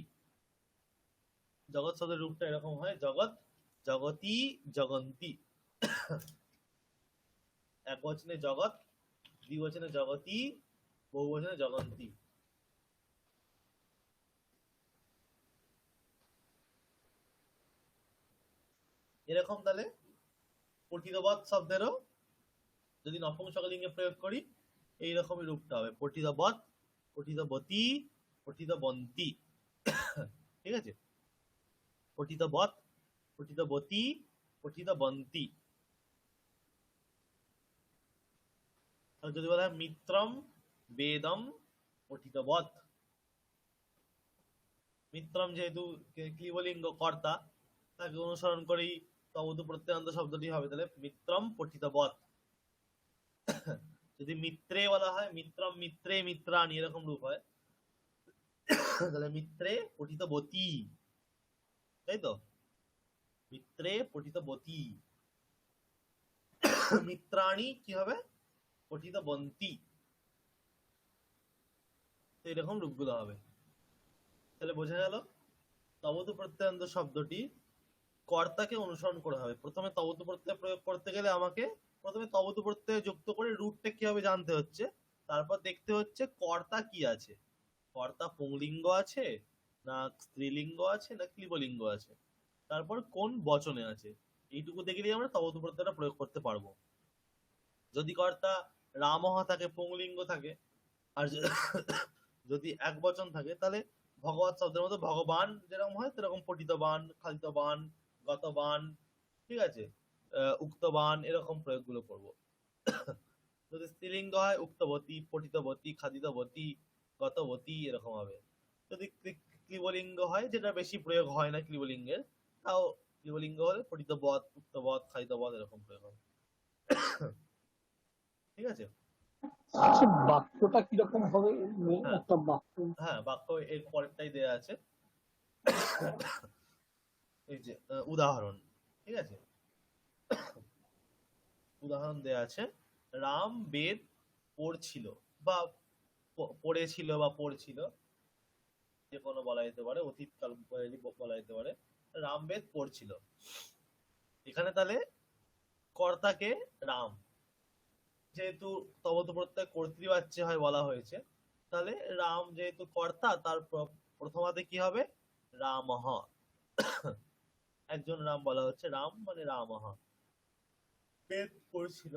জগৎ শব্দের রূপটা এরকম হয়, জগৎ, জগতী, জগন্তি। এক বচনে জগৎ, দ্বিবচনে জগতী, বহুবচনে জগন্তি। এরকম তাহলে পঠিতবৎ শব্দেরও যদি নপুংসকলিঙ্গে প্রয়োগ করি, এইরকমই রূপটা হবে, পঠিতবৎ, পঠিতবতী, পঠিতবন্তী। ঠিক আছে? পঠিতবৎ, পঠিতবতী, পঠিতবন্তী। আর যদি বলা হয় মিত্রম, বেদম, পঠিতবৎ। মিত্রম যেহেতু ক্লিবলিঙ্গ কর্তা, তাকে অনুসরণ করেই তবতু প্রত্যয়ান্ত শব্দটি হবে, তাহলে মিত্রম পঠিতবৎ। যদি মিত্রে বলা হয়, মিত্রম মিত্রে মিত্রাণী এরকম রূপ হয়, তাহলে মিত্রে পঠিতবতী, তাই তো, মিত্রে পঠিতবতী। মিত্রাণী কি হবে? পঠিতবন্তী। তো এরকম রূপগুলো হবে। তাহলে বোঝা গেল তবতু প্রত্যয়ান্ত শব্দটি কর্তাকে অনুসরণ করা হবে। প্রথমে তবতু প্রত্যয় প্রয়োগ করতে গেলে আমাকে প্রথমে তবতু প্রত্যয় যুক্ত করে রুটটা কি হবে জানতে হচ্ছে, তারপর দেখতে হচ্ছে কর্তা কি আছে, কর্তা পুংলিঙ্গ আছে না স্ত্রীলিঙ্গ আছে না ক্লিবলিঙ্গ আছে, তারপর কোন বচনে আছে, এইটুকু দেখলেই আমরা তবতু প্রত্যয়টা প্রয়োগ করতে পারবো। যদি কর্তা রামহ থাকে, পুংলিঙ্গ থাকে, আর যদি এক বচন থাকে, তাহলে ভগবত শব্দের মতো ভগবান যেরকম হয় সেরকম পঠিতবান, খাদিতবান, গতবান, ঠিক আছে, উক্তবান, এরকম প্রয়োগগুলো করব। যদি স্ত্রীলিঙ্গ হয় উক্তবতী, পঠিতবতী, খাদিতবতী, গতবতী, এরকম হবে। যদি ক্লিবলিঙ্গ হয়, যেটা বেশি প্রয়োগ হয় না ক্লিবলিঙ্গের, তাও ক্লিবলিঙ্গ হলে পঠিতবৎ, উক্তবৎ, খাদিতবৎ এরকম প্রয়োগ হবে। ঠিক আছে। আচ্ছা, বাক্যটা কিরকম হবে? হ্যাঁ। একটা বাক্য, হ্যাঁ, বাক্য এর পরেরটাই দেয়া আছে। এই যে উদাহরণ, ঠিক আছে, উদাহরণ দেয়া আছে। রাম বেদ পড়ছিল বা পড়েছিল বা পড়ছিল, যে কোনো বলা যেতে পারে, অতীতকাল বলা যেতে পারে। রাম বেদ পড়ছিল, এখানে তাহলে কর্তাকে রাম, যেহেতু তবতু প্রত্যয় কর্তৃবাচ্যে হয় বলা হয়েছে, তাহলে রাম যেহেতু কর্তা, তার প্রথমাতে কি হবে? রামহ। একজন রাম বলা হচ্ছে, রাম মানে রামহ। বেদ পড়ছিল,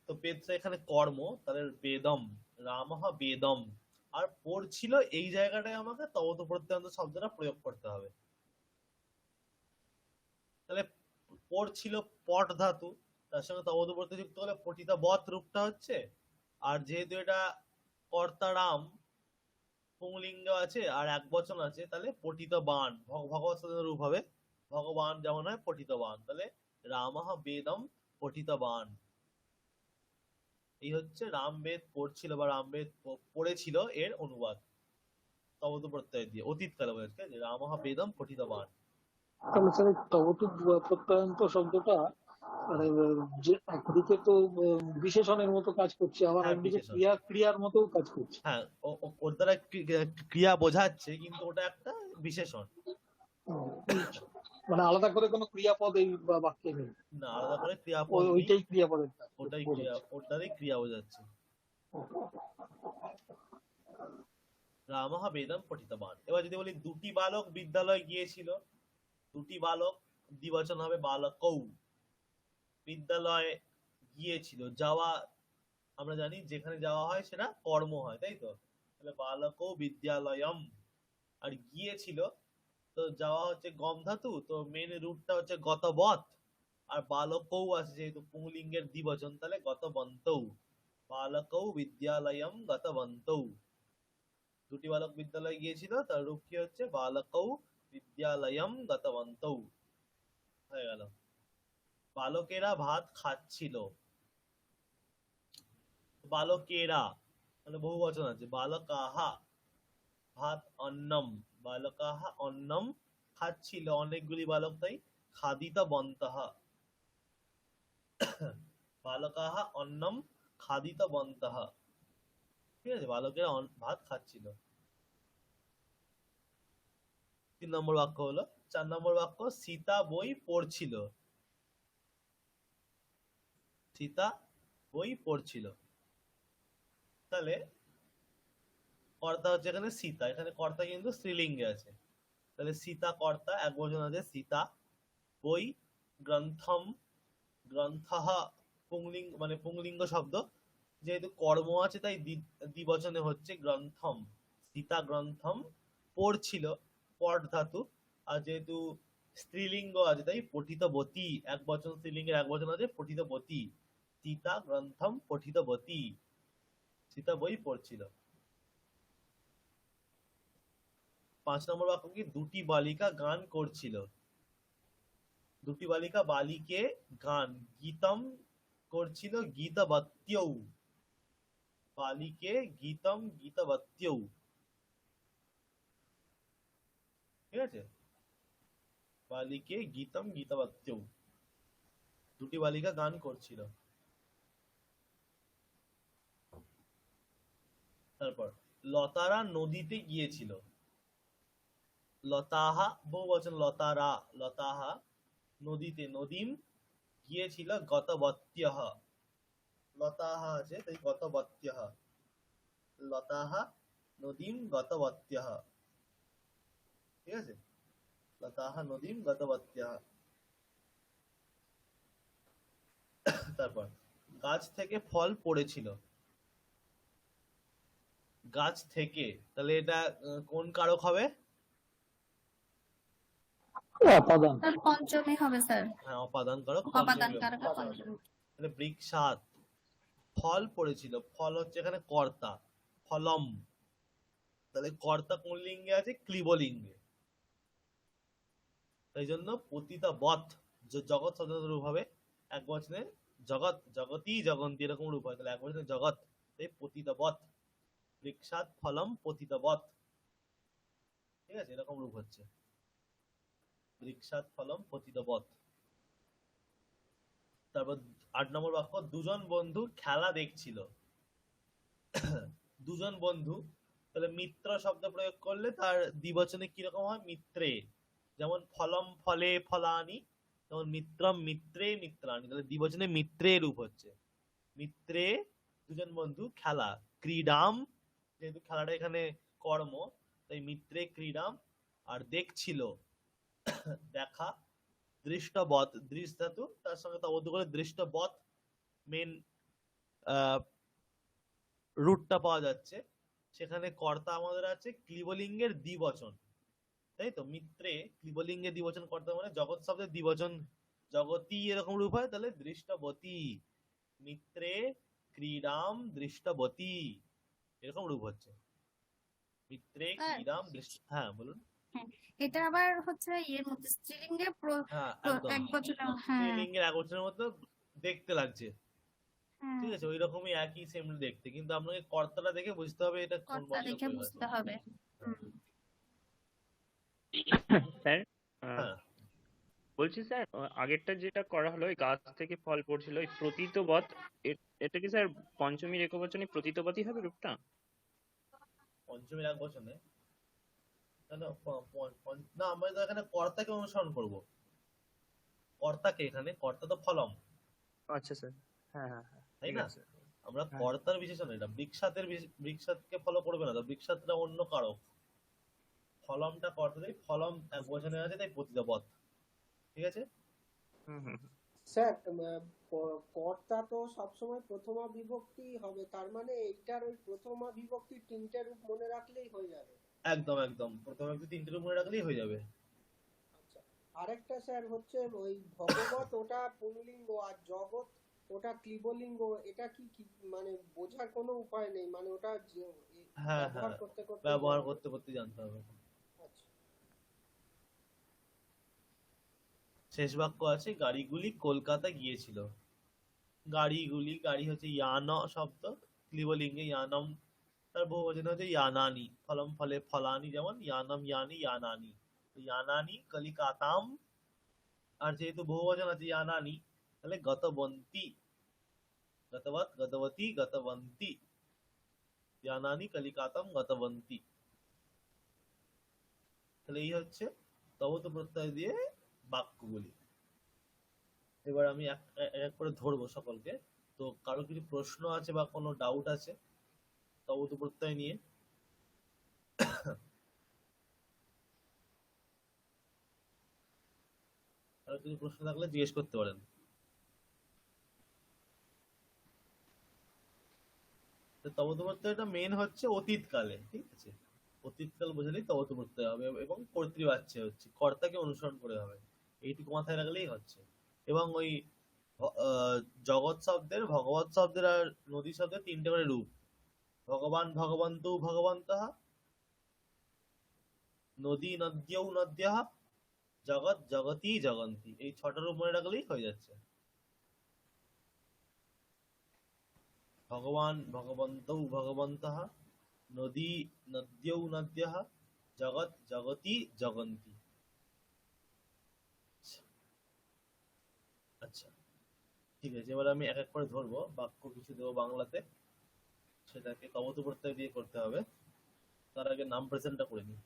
তো বেদটা এখানে কর্ম, তাহলে বেদম, রামহ বেদম। আর পড়ছিল এই জায়গাটায় আমাকে তবতু প্রত্যয়ান্ত শব্দটা প্রয়োগ করতে হবে। তাহলে পড়ছিল পট ধাতু, তার সঙ্গে তবতু প্রত্যয় যুক্ত হলে পঠিতবৎ রূপটা হচ্ছে। আর যেহেতু এটা কর্তা রাম, পুংলিঙ্গ আছে আর এক বচন আছে, তাহলে পঠিতবান, ভগবত রূপ হবে। ভগবান যেমন হয় পঠিতবান, তাহলে রামহ বেদম পঠিতবান। এই হচ্ছে রাম বেদ পড়ছিল বা রাম বেদ পড়েছিল এর অনুবাদ তবতু প্রত্যয় দিয়ে, অতীতকালে বোঝাচ্ছে যে রামহ বেদম পঠিতবান। তাহলে স্যার এই তবতু প্রত্যয়ান্ত শব্দটা মানে যে একদিকে তো বিশেষণের মতো কাজ করছে, আবার হ্যাঁ, একদিকে বিশেষণ। ক্রিয়ার মতো কাজ করছে। হ্যাঁ, ওর দ্বারা ক্রিয়া বোঝাচ্ছে, কিন্তু ওটা একটা বিশেষণ। মানে আলাদা করে কোনো ক্রিয়াপদ এই বাক্যে নেই, না, আলাদা করে ক্রিয়াপদ নেই, ওইটাই ক্রিয়াপদের কাজ ওটাই বোঝাচ্ছে। ক্রিয়া, ওটারই ক্রিয়া বোঝাচ্ছে। রামহ বেদম পঠিতবান। এবার যদি বলি দুটি বালক বিদ্যালয় গিয়েছিল, দুটি বালক দ্বিবচন হবে বালকৌ। বিদ্যালয়ে গিয়েছিল, যাওয়া আমরা জানি যেখানে যাওয়া হয় সেটা কর্ম হয়, তাই তো, তাহলে বালকৌ বিদ্যালয়ম। আর গিয়েছিল, তো যাওয়া হচ্ছে গম ধাতু, তো মেন রুটটা হচ্ছে গতবৎ। আর বালকৌ আছে যেহেতু পুংলিঙ্গের দ্বিবচন, তাহলে গতবন্তৌ। বালকৌ বিদ্যালয়ম গতবন্তৌ। দুটি বালক বিদ্যালয়ে গিয়েছিল, তার রূপ কি হচ্ছে? বালকৌ বিদ্যালয়ম গতবন্তৌ। হয়ে গেল। বালকেরা ভাত খাচ্ছিল, বালকেরা মানে বহু বচন আছে, বালকাহা ভাত অন্নম, বালকাহা অন্নম খাচ্ছিল, অনেকগুলি বালক, তাই খাদিতবন্তঃ। বালকাহা অন্নম খাদিতবন্তঃ। ঠিক আছে, বালকেরা ভাত খাচ্ছিল। 3 নম্বর বাক্য হলো। 4 নম্বর বাক্য, সীতা বই পড়ছিল, সীতা বই পড়ছিল। তাহলে কর্তা হচ্ছে এখানে সীতা, এখানে কর্তা কিন্তু স্ত্রীলিঙ্গে আছে, তাহলে সীতা কর্তা, এক বচন আছে সীতা। বই গ্রন্থম, গ্রন্থঃ পুংলিঙ্গ মানে পুংলিঙ্গ শব্দ, যেহেতু কর্ম আছে তাই দ্বিবচনে হচ্ছে গ্রন্থম। সীতা গ্রন্থম পড়ছিল, পট ধাতু। আর যেহেতু স্ত্রীলিঙ্গ আছে তাই পঠিতবতী, এক বচন স্ত্রীলিঙ্গের এক বচন আছে পঠিতবতী। সীতা গ্রন্থম পঠিতবতী, সীতা বই পড়ছিল। 5 নম্বর বাক্য কি? দুটি বালিকা গান করছিল। দুটি বালিকা বালিকে গান গীতম করছিল গীতবত্যৌ। বালিকে গীতম গীতবত্যৌ। ঠিক আছে, বালিকে গীতম গীতবত্যৌ, দুটি বালিকা গান করছিল। তারপর লতারা নদীতে গিয়েছিল। লতাহা বহু বচন, লতারা, লতাহা নদীতে, নদীম গিয়েছিল গতবত্যহ। লতাহা আছে তাই গতবত্যহ, লতাহা নদীম গতবত্যহ। ঠিক আছে, লতাহা নদীম গতবত্যহ। তারপর গাছ থেকে ফল পড়েছিল। গাছ থেকে, তাহলে এটা কোন কারক হবে? অপাদান। স্যার পঞ্চমী হবে স্যার, হ্যাঁ, অপাদান কারক অপাদান পঞ্চমী হবে। কারক পঞ্চমী। তাহলে বৃক্ষাত ফল পড়েছিল, ফল হচ্ছে এখানে কর্তা, ফলম। তাহলে কর্তা কোন লিঙ্গে আছে? ক্লিবলিঙ্গে। তাই জন্য পতিতা বধ জগৎ শব্দ রূপ হবে এক বচনে জগৎ, জগতই জগন্তি এরকম রূপ হয়। তাহলে এক বচনে জগৎ, তাই পতিতা বধ, বৃক্ষাত ফলম পতিতা বধ। ঠিক আছে, এরকম রূপ হচ্ছে বৃক্ষাত ফলম পতিতা বধ। তারপর 8 নম্বর বাক্য, দুজন বন্ধু খেলা দেখছিল। দুজন বন্ধু, তাহলে মিত্র শব্দ প্রয়োগ করলে তার দ্বিবচনে কিরকম হয়? মিত্রে। যেমন ফলম ফলে ফলানি, যেমন মিত্রম মিত্রে মিত্রানি, তাহলে দ্বিবচনে মিত্রে রূপ হচ্ছে। মিত্রে দুজন বন্ধু খেলা, ক্রীড়াম যেহেতু খেলাটা এখানে কর্ম তাই মিত্রে ক্রীড়াম। আর দেখছিল দেখা, দৃষ্টবৎ, দৃশ ধাতু তার সঙ্গে তবদ্ধ করে দৃষ্টবৎ মেন রুটটা পাওয়া যাচ্ছে। সেখানে কর্তা আমাদের আছে ক্লিবলিঙ্গের দ্বিবচন, তাই তো? মিত্রে ক্লিবলিঙ্গের দ্বিবচন কর্তা মানে জগৎ শব্দের দ্বিবচন জগতি এরকম রূপ হয়, তাহলে দৃষ্টবতী, মিত্রে ক্রীড়াম দৃষ্টবতী এরকম রূপ হচ্ছে। মিত্রে ক্রীড়াম দৃষ্ট, হ্যাঁ বলুন। এটা আবার হচ্ছে এর মধ্যে স্ত্রীলিঙ্গে হ্যাঁ একদম, এক বছর। হ্যাঁ স্ত্রীলিঙ্গের এক বচনের মতো দেখতে লাগছে। হ্যাঁ, ঠিক আছে, ওই রকমই একই সেম দেখতে, কিন্তু আপনাকে কর্তাটা দেখে বুঝতে হবে এটা কোন কর্তা বচনে দেখে প্রয়োগ বুঝতে আছে। হবে। স্যার হ্যাঁ, বলছি স্যার, আগেরটা যেটা করা হলো ওই গাছ থেকে ফল পড়ছিল ওই প্রতীতবৎ, এটা কি স্যার পঞ্চমীর একবচনে প্রতীতবতই হবে রূপটা? পঞ্চমীর এক বচনে না, না, না, আমরা তো এখানে কর্তাকে অনুসরণ করব। কর্তাকে, এখানে কর্তা তো ফলম, আচ্ছা স্যার, হ্যাঁ হ্যাঁ হ্যাঁ, তাই ঠিক না? আছে। আমরা হ্যাঁ। কর্তার বিশেষণ, এটা বৃক্ষাতের বৃক্ষাতকে ফলো করবে না, তো বৃক্ষাতটা অন্য কারক। ফলমটা কর্তা, তাই ফলম এক বচনে আছে তাই পতিতবৎ। ঠিক আছে, হুম হুম। স্যার কর্তা তো সবসময় প্রথমা বিভক্তি হবে, তার মানে এইটার ওই প্রথমা বিভক্তি তিনটে রূপ মনে রাখলেই হয়ে যাবে। একদম একদম, প্রথমে একটু তিনটে রূপ মনে রাখলেই হয়ে যাবে। আচ্ছা, আরেকটা স্যার হচ্ছে ওই ভগবত ওটা পুংলিঙ্গ আর জগৎ ওটা ক্লিবলিঙ্গ, এটা কি মানে বোঝার কোনো উপায় নেই, মানে ওটা হ্যাঁ ব্যবহার হ্যাঁ, করতে করতে ব্যবহার করতে করতে জানতে হবে। আচ্ছা, শেষ বাক্য আছে গাড়িগুলি কলকাতা গিয়েছিল। গাড়িগুলি, গাড়ি হচ্ছে ইয়ান শব্দ, ক্লিবলিঙ্গে ইয়ানম, তার বহুবচন হচ্ছে ইয়ানানি, ফলম ফলে ফলানি, যেমন ইয়ানম ইয়ানি ইয়ানানি, ইয়ানানি কলিকাতাম। আর যেহেতু বহুবচন আছে ইয়ানানি, তাহলে গতবন্তী, গতবত গতবতী গতবন্তী, ইয়ানানি কলিকাতাম গতবন্তী। তাহলে এই হচ্ছে তবত প্রত্যয় দিয়ে বাক্যগুলি। এবার আমি এক এক করে ধরবো সকলকে। তো কারো কিছু প্রশ্ন আছে বা কোনো ডাউট আছে তবত প্রত্যয় নিয়ে? কারো কিছু প্রশ্ন থাকলে জিজ্ঞেস করতে পারেন। তবত প্রত্যয়টা মেন হচ্ছে অতীতকালে, ঠিক আছে? অতীতকাল বোঝালেই তবত প্রত্যয় হবে, এবং কর্তৃবাচ্যে হচ্ছে কর্তাকে অনুসরণ করে হবে, এইটুকু মাথায় রাখলেই হচ্ছে। এবং ওই জগৎ শব্দের, ভগবত শব্দের আর নদী শব্দের তিনটে করে রূপ। ভগবান ভগবন্তু ভগবন্তঃ, নদী নদ্যৌ নদ্যাঃ, জগৎ জগতি জগন্তি, এই 6টা রূপ মনে রাখলেই হয়ে যাচ্ছে। ভগবান ভগবন্তৌ ভগবন্তঃ, নদী নদ্যৌ নদ্যাঃ, জগৎ জগতি জগন্তি। আচ্ছা ঠিক আছে, এবার আমি এক এক করে ধরবো, বাক্য কিছু দেবো বাংলাতে, সেটাকে তবতু প্রত্যয় দিয়ে করতে হবে। তার আগে নাম প্রেজেন্টটা করে নিই।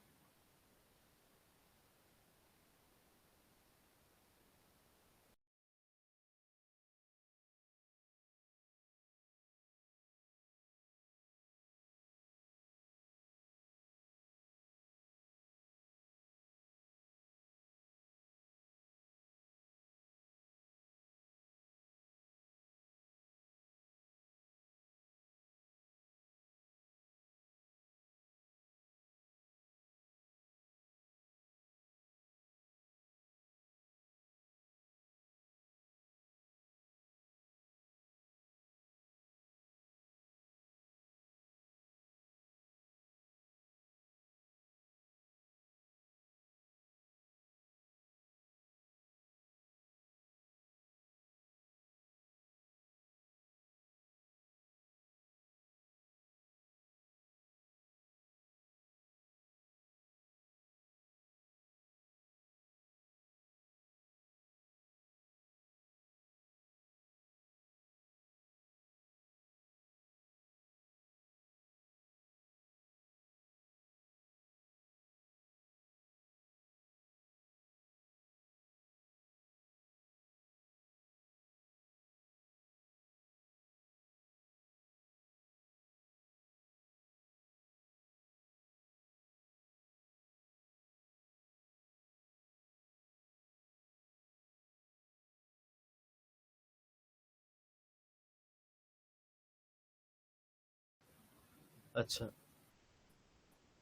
আচ্ছা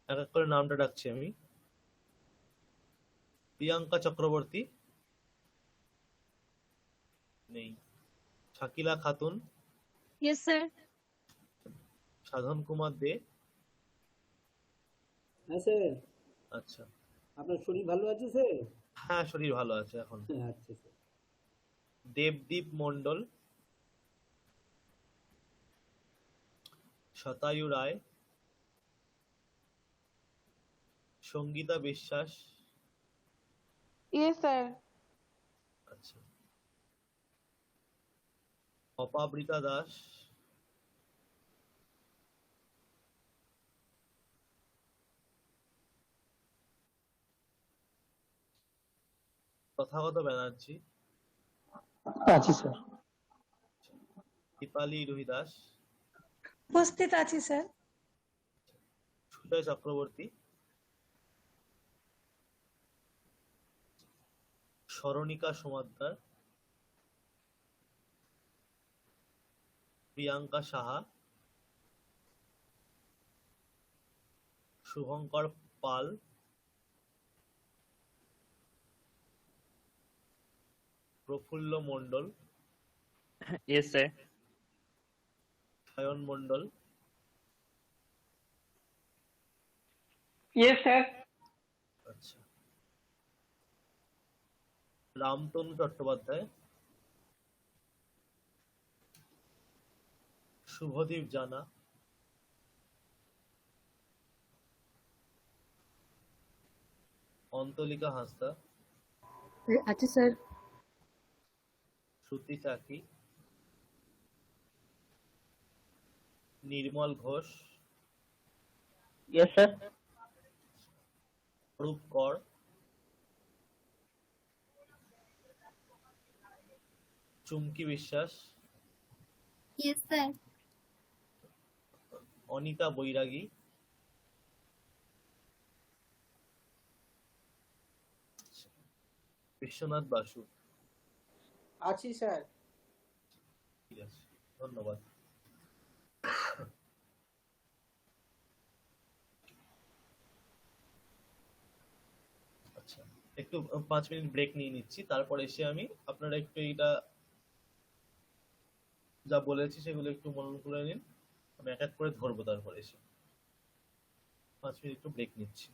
এক এক করে নামটা ডাকছি আমি। প্রিয়াঙ্কা চক্রবর্তী নেই, শাকিলা খাতুন, Yes, sir. সাধন কুমার দে, হ্যাঁ স্যার, আচ্ছা আপনার শরীর ভালো আছে স্যার? হ্যাঁ শরীর ভালো আছে এখন। আচ্ছা স্যার। দেবদীপ মন্ডল, শতায়ু রায়, সঙ্গীতা বিশ্বাস, Yes, sir. আচ্ছা অপাবৃতা দাস, তথাগত ব্যানার্জি, আছি স্যার। দীপালি রুহিদাস, উপস্থিত আছি স্যার। সুজয় চক্রবর্তী, স্মরণিকা সোমাদ্দার, প্রিয়াঙ্কা সাহা, শুভঙ্কর পাল, প্রফুল্ল মণ্ডল, Yes, sir. সায়ন মণ্ডল, ইয়েস স্যার। আচ্ছা রামতনু চট্টোপাধ্যায়, শুভদীপ জানা, অন্তলিকা হাঁসদা, আছে স্যার। শ্রুতি চাকি, নির্মল ঘোষ, ইয়েস স্যার। অরূপ কর, চুমকি বিশ্বাস, Yes, sir. অনিতা বৈরাগী, বিশ্বনাথ বাসু। আছি স্যার। ঠিক আছে ধন্যবাদ। আচ্ছা একটু 5 মিনিট ব্রেক নিয়ে নিচ্ছি, তারপর এসে আমি আপনারা একটু এইটা যা বলেছি সেগুলো একটু মনন করে নিন, আমি এক এক করে ধরবো তারপর এসে। 5 মিনিট একটু ব্রেক নিচ্ছি।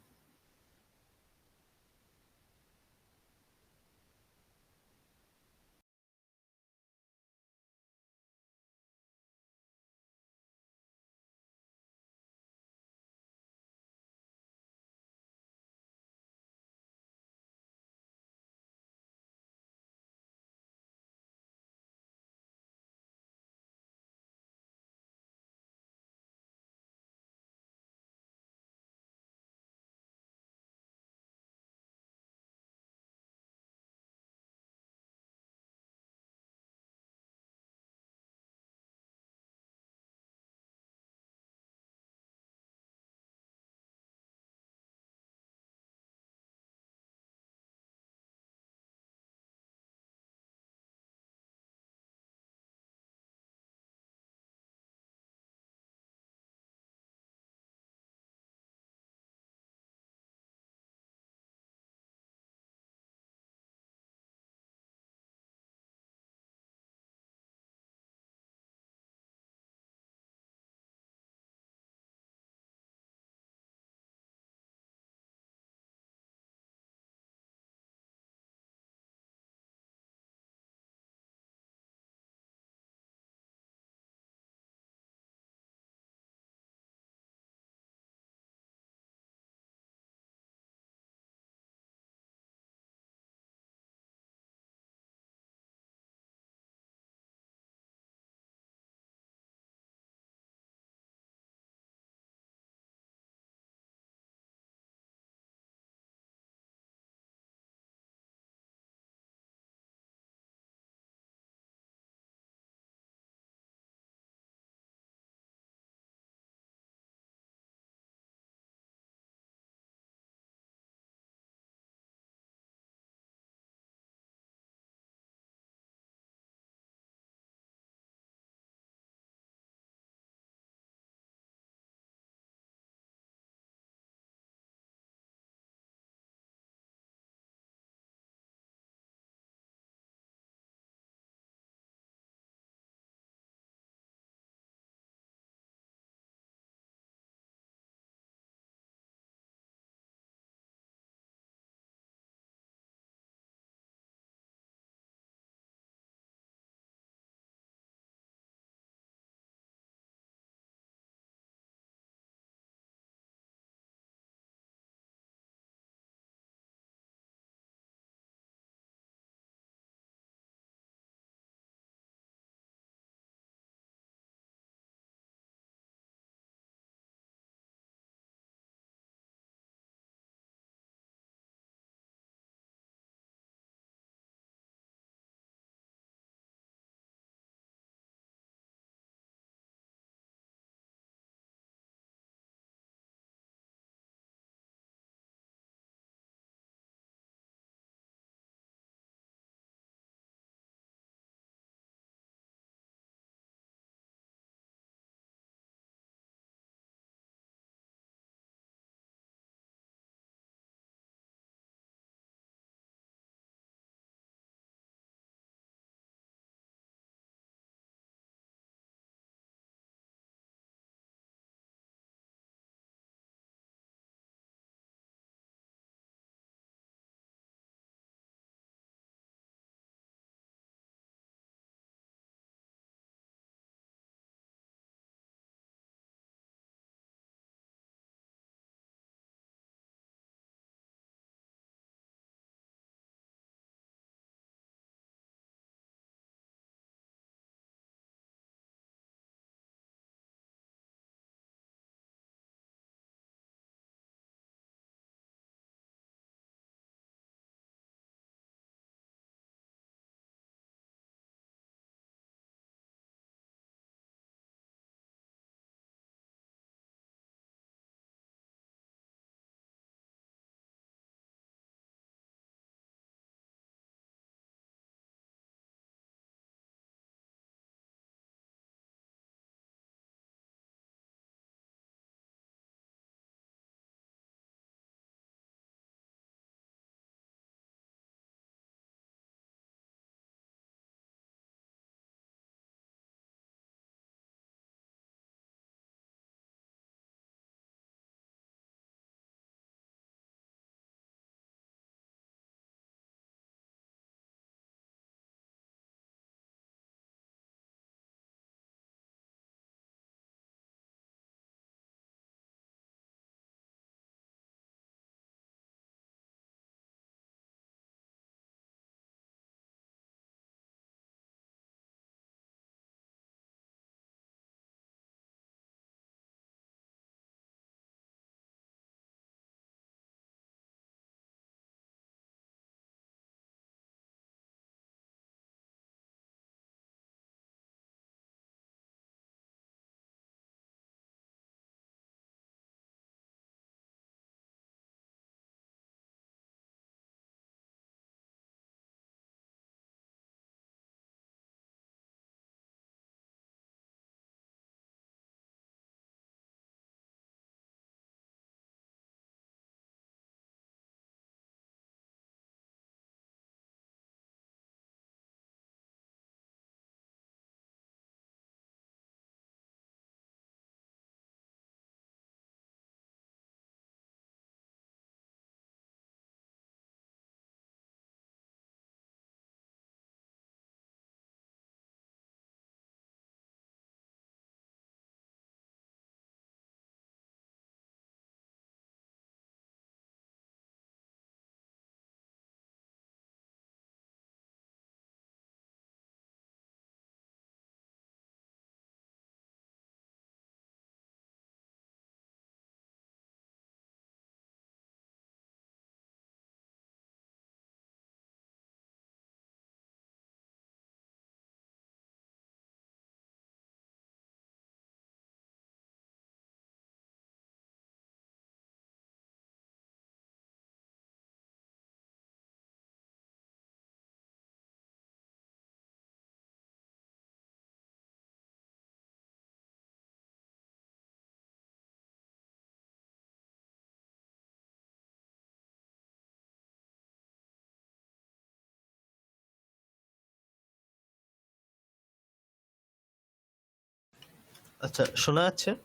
আচ্ছা, শোনা যাচ্ছে?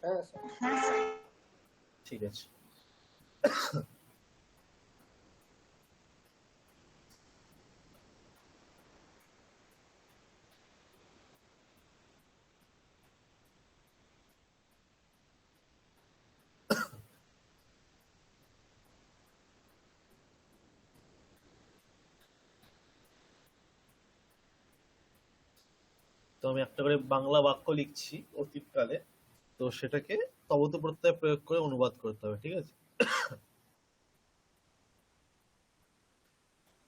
হ্যাঁ স্যার। হ্যাঁ স্যার। ঠিক আছে। তো আমি একটা করে বাংলা বাক্য লিখছি অতীতকালে, তো সেটাকে তবত প্রত্যয় প্রয়োগ করে অনুবাদ করতে হবে, ঠিক আছে?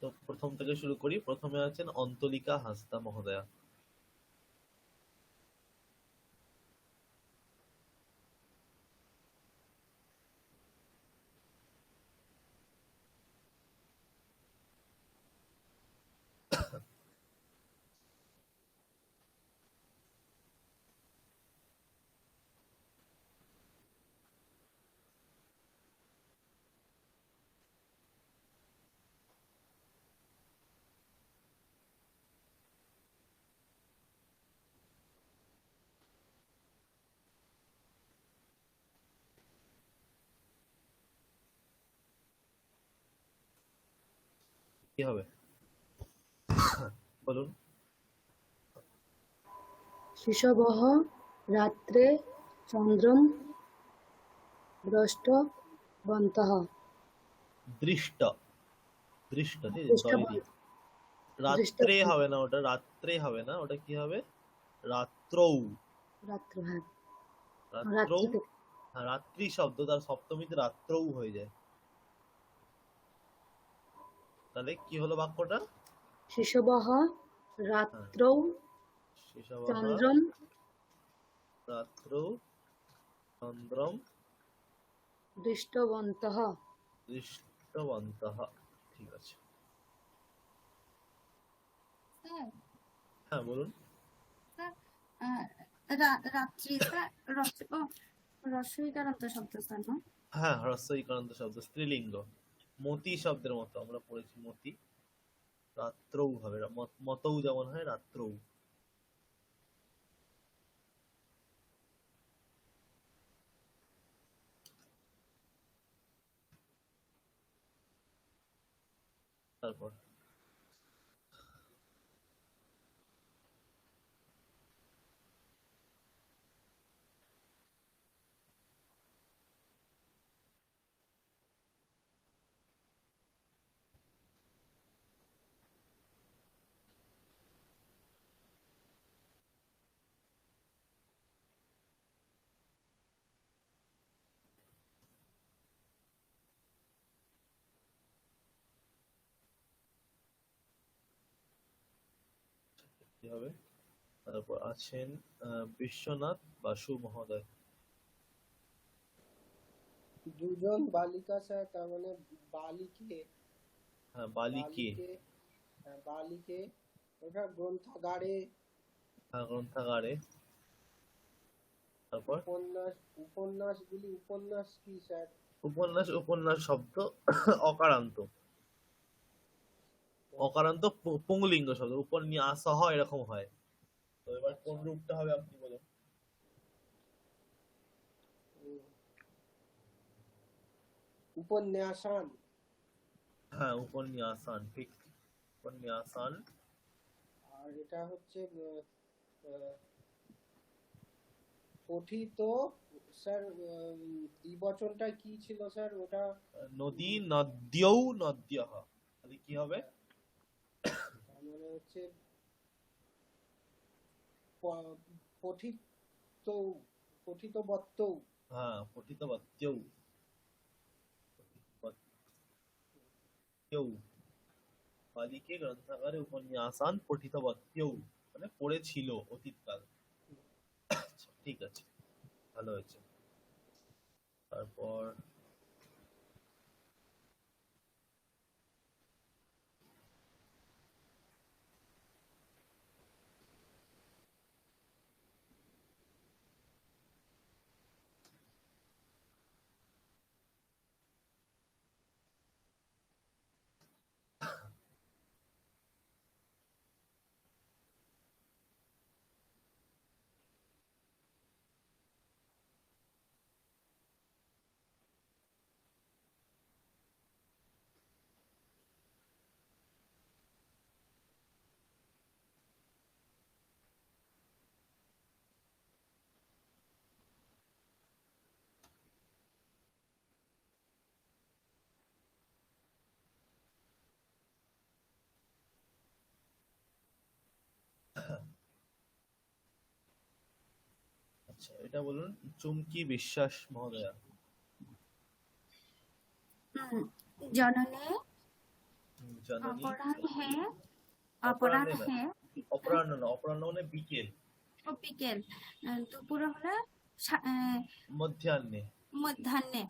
তো প্রথম থেকে শুরু করি। প্রথমে আছেন অন্তলিকা হাসদা মহোদয়া। কি হবে বলুন? শিশবः রাত্রে চন্দ্রম দৃষ্টবন্তः। দৃষ্ট, দৃষ্ট, ঠিক আছে, দৃষ্ট দয় দিয়ে। রাত্রে দৃষ্টবন্তः। হবে না, ওটা রাত্রে হবে না, ওটা কি হবে? রাত্রৌ। রাত্র, হ্যাঁ রাত্রৌ। রাত্রিতে। হ্যাঁ, রাত্রি শব্দ তার সপ্তমীতে রাত্রৌ হয়ে যায়। তাহলে কি হলো বাক্যটা? শিশবः রাত্রৌ শিশবः চন্দ্রম রাত্রৌ চন্দ্রম দৃষ্টবন্তः। দৃষ্টবন্তः। ঠিক আছে। স্যার হ্যাঁ বলুন। স্যার রাত্রি স্যার রস্বইকারান্ত শব্দ স্যার না? হ্যাঁ, হ্রস্ব ইকারান্ত শব্দ, স্ত্রীলিঙ্গ। মতি শব্দের মতো আমরা পড়েছি, মতি। রাত্রৌ হবে, মতৌ যেমন হয়, রাত্রৌ। তারপর কি হবে? তারপর আছেন বিশ্বনাথ বাসু মহোদয়। দুজন বালিকা স্যার, তার মানে বালিকে, হ্যাঁ, বালিকে। বালিকে, হ্যাঁ, বালিকে ওটা গ্রন্থাগারে। হ্যাঁ, গ্রন্থাগারে। তারপর উপন্যাসগুলি, উপন্যাস কি স্যার? উপন্যাস, উপন্যাস শব্দ অকারান্ত। অকারান্ত পুংলিঙ্গ শব্দ, উপন্যাসহ এরকম হয়। তো এবার কোন রূপটা হবে আপনি বলুন? উপন্যাসান। হ্যাঁ, উপন্যাসান, ঠিক। উপন্যাসান। আর এটা হচ্ছে আহ, পঠিত স্যার। দ্বিবচনটা কি ছিল স্যার ওটা? নদী, নদ্যৌ, নদ্যঃ। তাহলে কি হবে? তার মানে হচ্ছে প- পঠিত, পঠিতবত্ত। হ্যাঁ, পঠিতবত্যৌ। পঠিতবত্যৌ। বালিকে গ্রন্থাগারে উপন্যাসান পঠিতবত্যৌ, মানে পড়েছিল অতীতকাল। আচ্ছা, ঠিক আছে, ভালো হয়েছে। তারপর আচ্ছা, এটা বলুন চুমকি বিশ্বাস মহোদয়া। জননী জননী অপরাহ্নে অপরাহ্নে না, অপরাহ্নে অপরাহ্ন না, অপরাহ্ন মানে বিকেল, ও বিকেল দুপুর হলে মধ্যাহ্নে। মধ্যাহ্নে,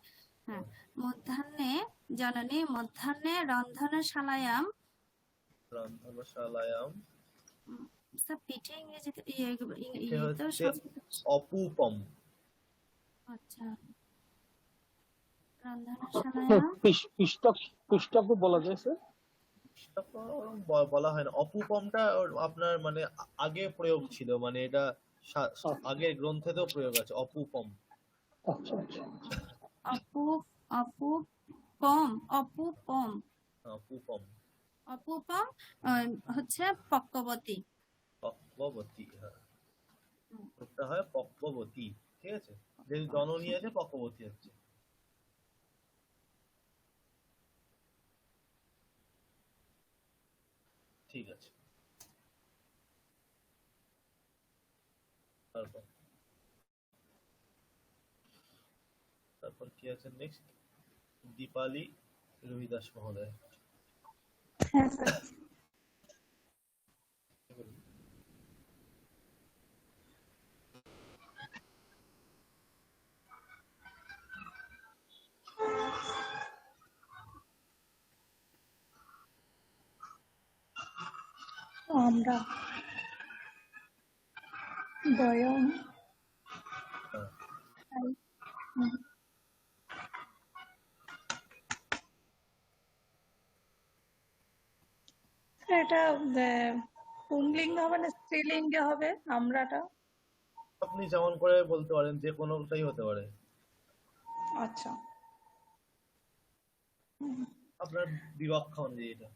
হ্যাঁ মধ্যাহ্নে জননী মধ্যাহ্নে রন্ধনশালায়াম রন্ধনশালায়াম স্যার পিঠে ইংরেজিতে সে ইয়েতেও হচ্ছে সংস্কৃত। অপুপম। আচ্ছা রন্ধনশালায়াম পিষ্টকও বলা যায় স্যার। সেটা তো বলা হয় না, অপুপমটা আপনার মানে আগে প্রয়োগ ছিল, মানে এটা আগের গ্রন্থেতেও প্রয়োগ আছে অপুপম। আচ্ছা আচ্ছা অপু অপুপম অপুপম অপুপম অপুপম হচ্ছে পক্কবতী। পক্ববতী, হ্যাঁ ওটা হয় পক্ববতী, ঠিক আছে, যেহেতু জননী আছে পক্ববতী হচ্ছে। ঠিক আছে, তারপর তারপর কি আছে নেক্সট? দীপালি রবিদাস মহোদয়। হ্যাঁ স্যার। আমরা বয়ম হ্যাঁ, এটা পুংলিঙ্গ হবে না স্ত্রীলিঙ্গে হবে আমরাটা? আপনি যেমন করে বলতে পারেন, যে কোনোটাই হতে পারে, আচ্ছা আপনার বিবক্ষা অনুযায়ী। এটা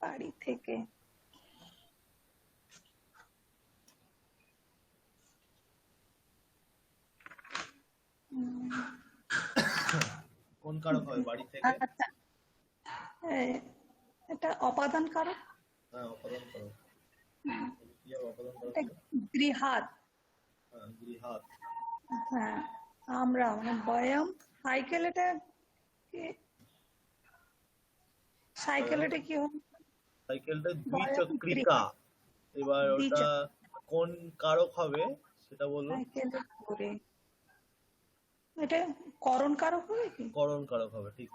বাড়ি থেকে কোন কারক হবে বাড়ি থেকে? আচ্ছা এটা অপাদান কারক। হ্যাঁ, উপাদান কারক। কি হবে উপাদান কারক? এটা গৃহাত। হ্যাঁ, গৃহাত। হ্যাঁ আমরা মানে বয়ম সাইকেল, এটা কি সাইকেল, এটা কি হবে? সাইকেলটা বয়ম দ্বিচক্রিকা। এবার ওটা দ্বিচক্রিকা। কোন কারক হবে সেটা বলুন। সাইকেলের পরে এটা করণ কারক হবে কি? করণ কারক হবে, ঠিক।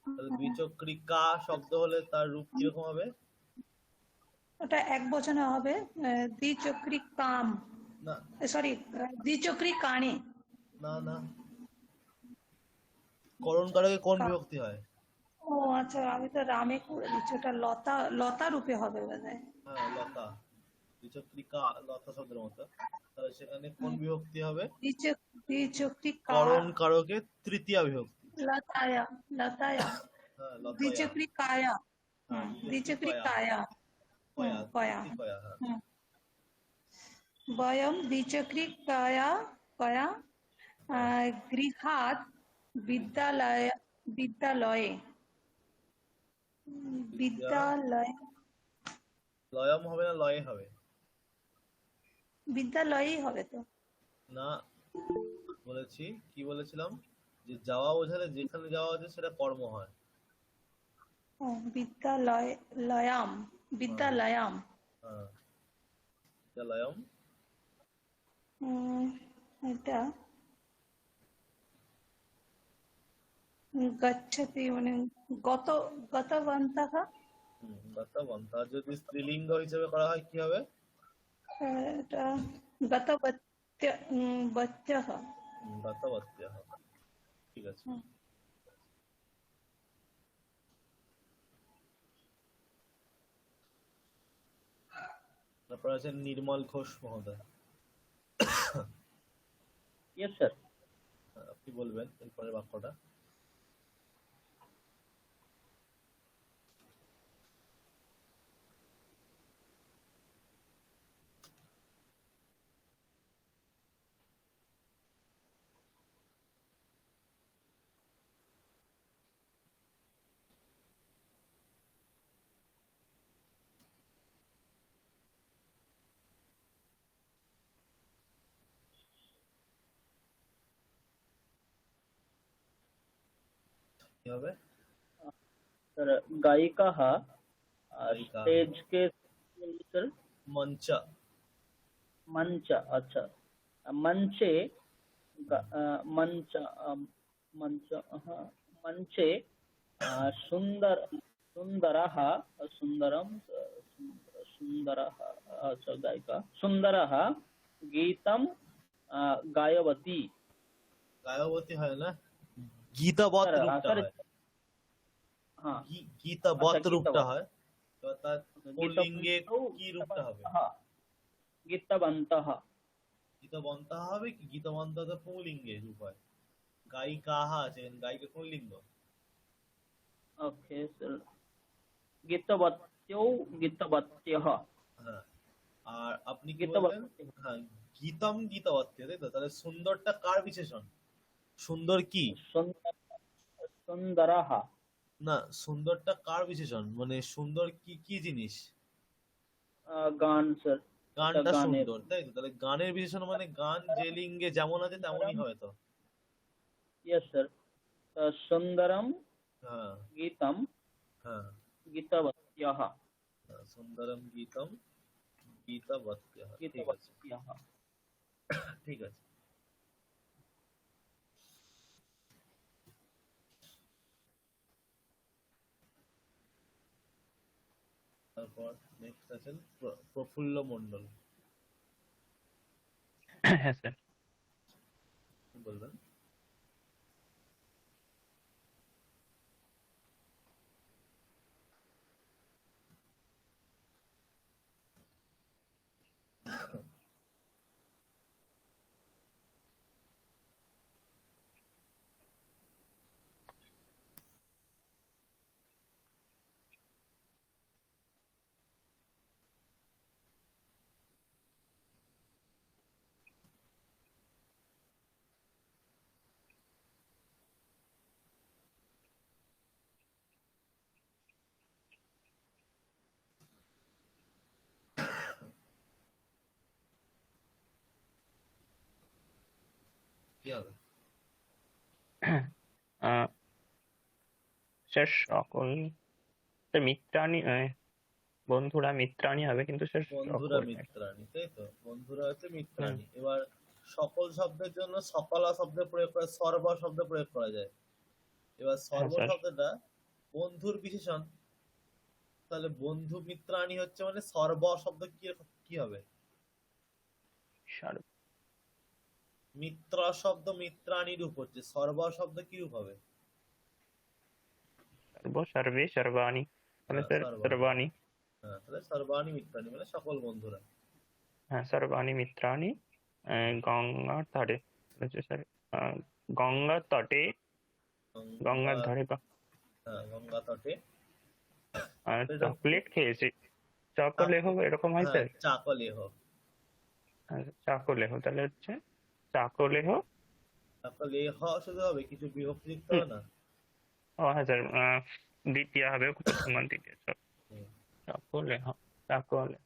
তাহলে দ্বিচক্রিকা শব্দ হলে তার রূপ কিরকম হবে? ওটা এক বচনে হবে দ্বিচক্রি কাম, না সরি দ্বিচক্রি কাণে। না না, করণ কারকে কোন বিভক্তি হয়? ও আচ্ছা, আমি তো রামে করে দিচ্ছি, ওটা লতা, লতা রূপে হবে বোধহয়। হ্যাঁ, লতা। দ্বিচক্রিকা লতা শব্দের মতো। তাহলে সেখানে কোন বিভক্তি হবে? দ্বিচক্রি করণ কারকে তৃতীয়া বিভক্তি। লতায়া, লতায়া হ্যাঁ, লতায়া। দ্বিচক্রি কায়া, হ্যাঁ, দ্বিচক্রি কায়া, কয়া, কয়া। কয়া, হ্যাঁ। বয়ম দ্বিচক্রি কায়া কয়া গৃহাৎ বিদ্যালয়, বিদ্যালয়ে, বিদ্যালয়, লয়ম হবে না লয়ে হবে? বিদ্যালয়েই হবে তো। না, বলেছি কি বলেছিলাম, যে যাওয়া বোঝালে যেখানে যাওয়া আছে সেটা কর্ম হয়। ও বিদ্যালয়, লয়াম, বিদ্যালয়াম। হ্যাঁ, বিদ্যালয়ম। এটা গচ্ছতি মানে গত, গতবন্তः। গতবন্তः যদি স্ত্রীলিঙ্গ হিসেবে করা হয় কি হবে? এটা গতবত্য, বত্যঃ। গতবত্যঃ, ঠিক আছে। তারপর আছে নির্মল ঘোষ মহোদয়। Yes sir. আপনি বলবেন এরপরে বাক্যটা। কি হবে? স্যার গায়িকা আর গায়িকা স্টেজ কে স্যার মঞ্চ मंच अच्छा मंचे मंच मंच हाँ मंचे सुंदर सुंदरः सुंदरम सुंदरः अच्छा गायिका सुंदरः गीतम गायवती গায়বতী হয় না, গীতাবৎ স্যার রূপটা স্যার হয়। हाँ গীতাবৎ আচ্ছা রূপটা গীতবৎ হয়, তো তার পুল্লিঙ্গে কি রূপটা হবে? हाँ गीतवन्तः গীতবন্তः হবে কি? গীতবন্তः তো পুল্লিঙ্গে রূপ হয়। গায়িকাः আছে, গায়িকা কোন লিঙ্গ? ओके सर गीतवत्यो गीतवत्यः হ্যাঁ, আর আপনি কি গীতবৎ বললেন? হ্যাঁ, গীতম গীতবত্য, তাই তো? তাহলে সুন্দরটা কার বিশেষণ? সুন্দর কি सुंदर सुंदरः না, সুন্দরটা কার বিশেষণ, মানে সুন্দর কি কি জিনিস? गान सर গানটা গানের সুন্দর, তাই তো? তাহলে গানের বিশেষণ মানে গান যে লিঙ্গে যেমন আছে তেমনই হবে তো। यस सर सुंदरम হ্যাঁ गीतम হ্যাঁ गीतवत्यः হ্যাঁ, সুন্দরম গীতম গীতবত্য। ঠিক আছে, गीतवत्यः ঠিক আছে। তারপর নেক্সট আছেন প্রফুল্ল মণ্ডল, হ্যাঁ স্যার। কি বলবেন? কি হবে? আহ, স্যার সকল স্যার মিত্রাণী বন্ধুরা মিত্রাণী হবে, কিন্তু স্যার বন্ধুরা সকল মিত্রাণী, তাই তো? বন্ধুরা হচ্ছে মিত্রাণী। এবার সকল শব্দের জন্য সকলা শব্দ প্রয়োগ করা, সর্ব শব্দ প্রয়োগ করা যায়। এবার সর্ব স্যার। শব্দটা বন্ধুর বিশেষণ, তাহলে বন্ধু মিত্রাণী হচ্ছে মানে সর্ব শব্দ কি কি হবে? সর্ব মিত্র শব্দ মিত্রাণী রূপ হচ্ছে, সর্ব শব্দ কি রূপ হবে? সর্বে সর্বাণী, তাহলে হ্যাঁ, স্যার সর্বাণী। সর্বাণী। হ্যাঁ, তাহলে সর্বাণী মিত্রাণী মানে সকল বন্ধুরা। হ্যাঁ সর্বাণী মিত্রাণী গঙ্গার ধারে হচ্ছে স্যার গঙ্গার তটে, গঙ্গার ধারে হ্যাঁ, গঙ্গা তটে চকলেট খেয়েছি। চকলেহ এরকম হয় স্যার? চাকলেহ। চাকলেহ, তাহলে হচ্ছে চাকলেহ। চাকলেহ শুধু হবে, কিছু বিভক্তি যুক্ত হবে না? ও হ্যাঁ স্যার, দ্বিতীয় হবে, প্রথম আর দ্বিতীয় সব। হুম। চাকলেহ, চাকলে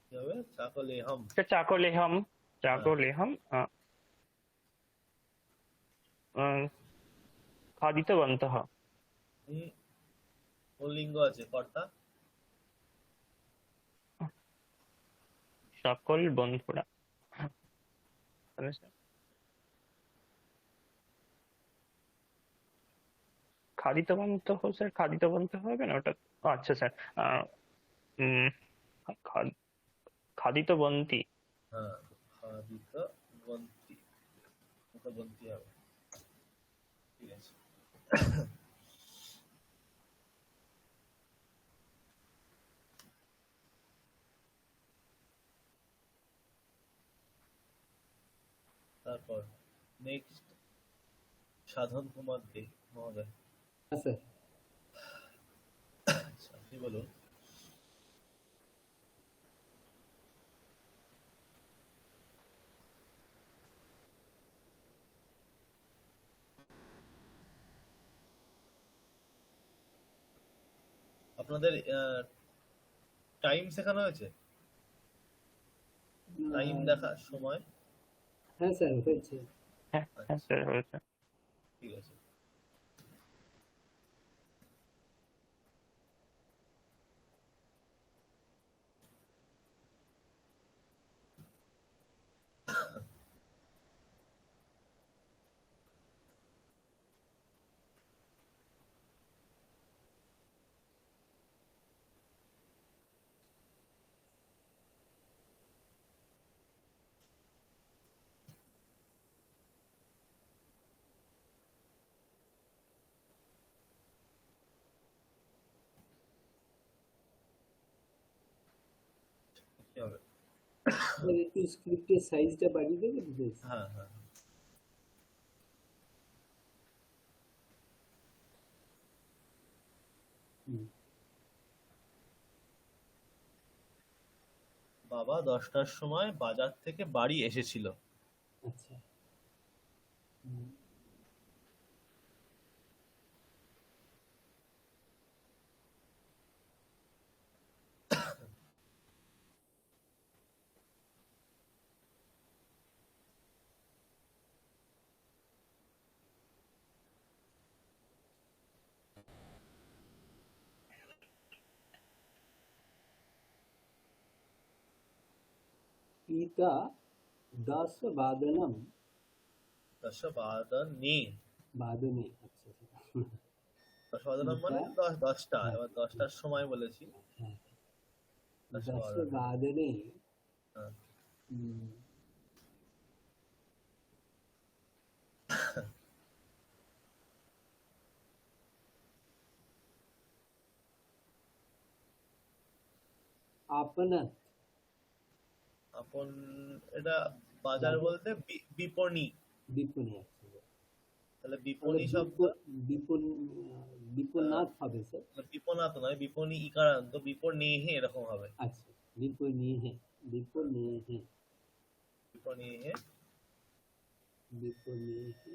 কি হবে? চাকলেহম। চাকলেহম, চাকলেহম খাদিতবন্তঃ। লিঙ্গ আছে, কর্তা? সকল বন্ধুরা। তাহলে স্যার খাদিতবন্তঃ, স্যার খাদিতবন্তঃ হবে না ওটা? আচ্ছা স্যার, উম, খাদিতবন্তী। হ্যাঁ, খাদিত বন্তি, ওটা বন্তি হবে। ঠিক আছে। তারপর নেক্সট সাধন কুমার দে মহোদয়। হ্যাঁ স্যার আচ্ছা, আপনি বলুন। আপনাদের টাইম শেখানো হয়েছে? টাইম দেখা, সময়? হ্যাঁ স্যার হয়েছে হ্যাঁ হ্যাঁ স্যার হয়েছে। ঠিক আছে। হবে? স্যার একটু স্ক্রিপ্টের সাইজটা বাড়িয়ে দেবেন প্লিজ? হ্যাঁ হ্যাঁ হুম, বাবা 10টার সময় বাজার থেকে বাড়ি এসেছিল। আচ্ছা। হুম, পিতা 10 বাদনম 10 বাদনে, আচ্ছা আচ্ছা। 10 মানে পিতা, 10টা, হ্যাঁ এবার 10টার সময় বলেছি। হ্যাঁ, 10 10 বাদনে হ্যাঁ। হুম, আপনার আপন, এটা বাজার বাজার বলতে বিপণী। বিপণী, আচ্ছা। তাহলে তাহলে বিপণী শব্দ বিপন বিপন্নাথ হবে স্যার? বিপণাত নয়, বিপণী ইকারান্ত, বিপণীহে এরকম হবে। আচ্ছা, বিপণীহে, বিপণীহে, বিপণীহে বিপণীহে।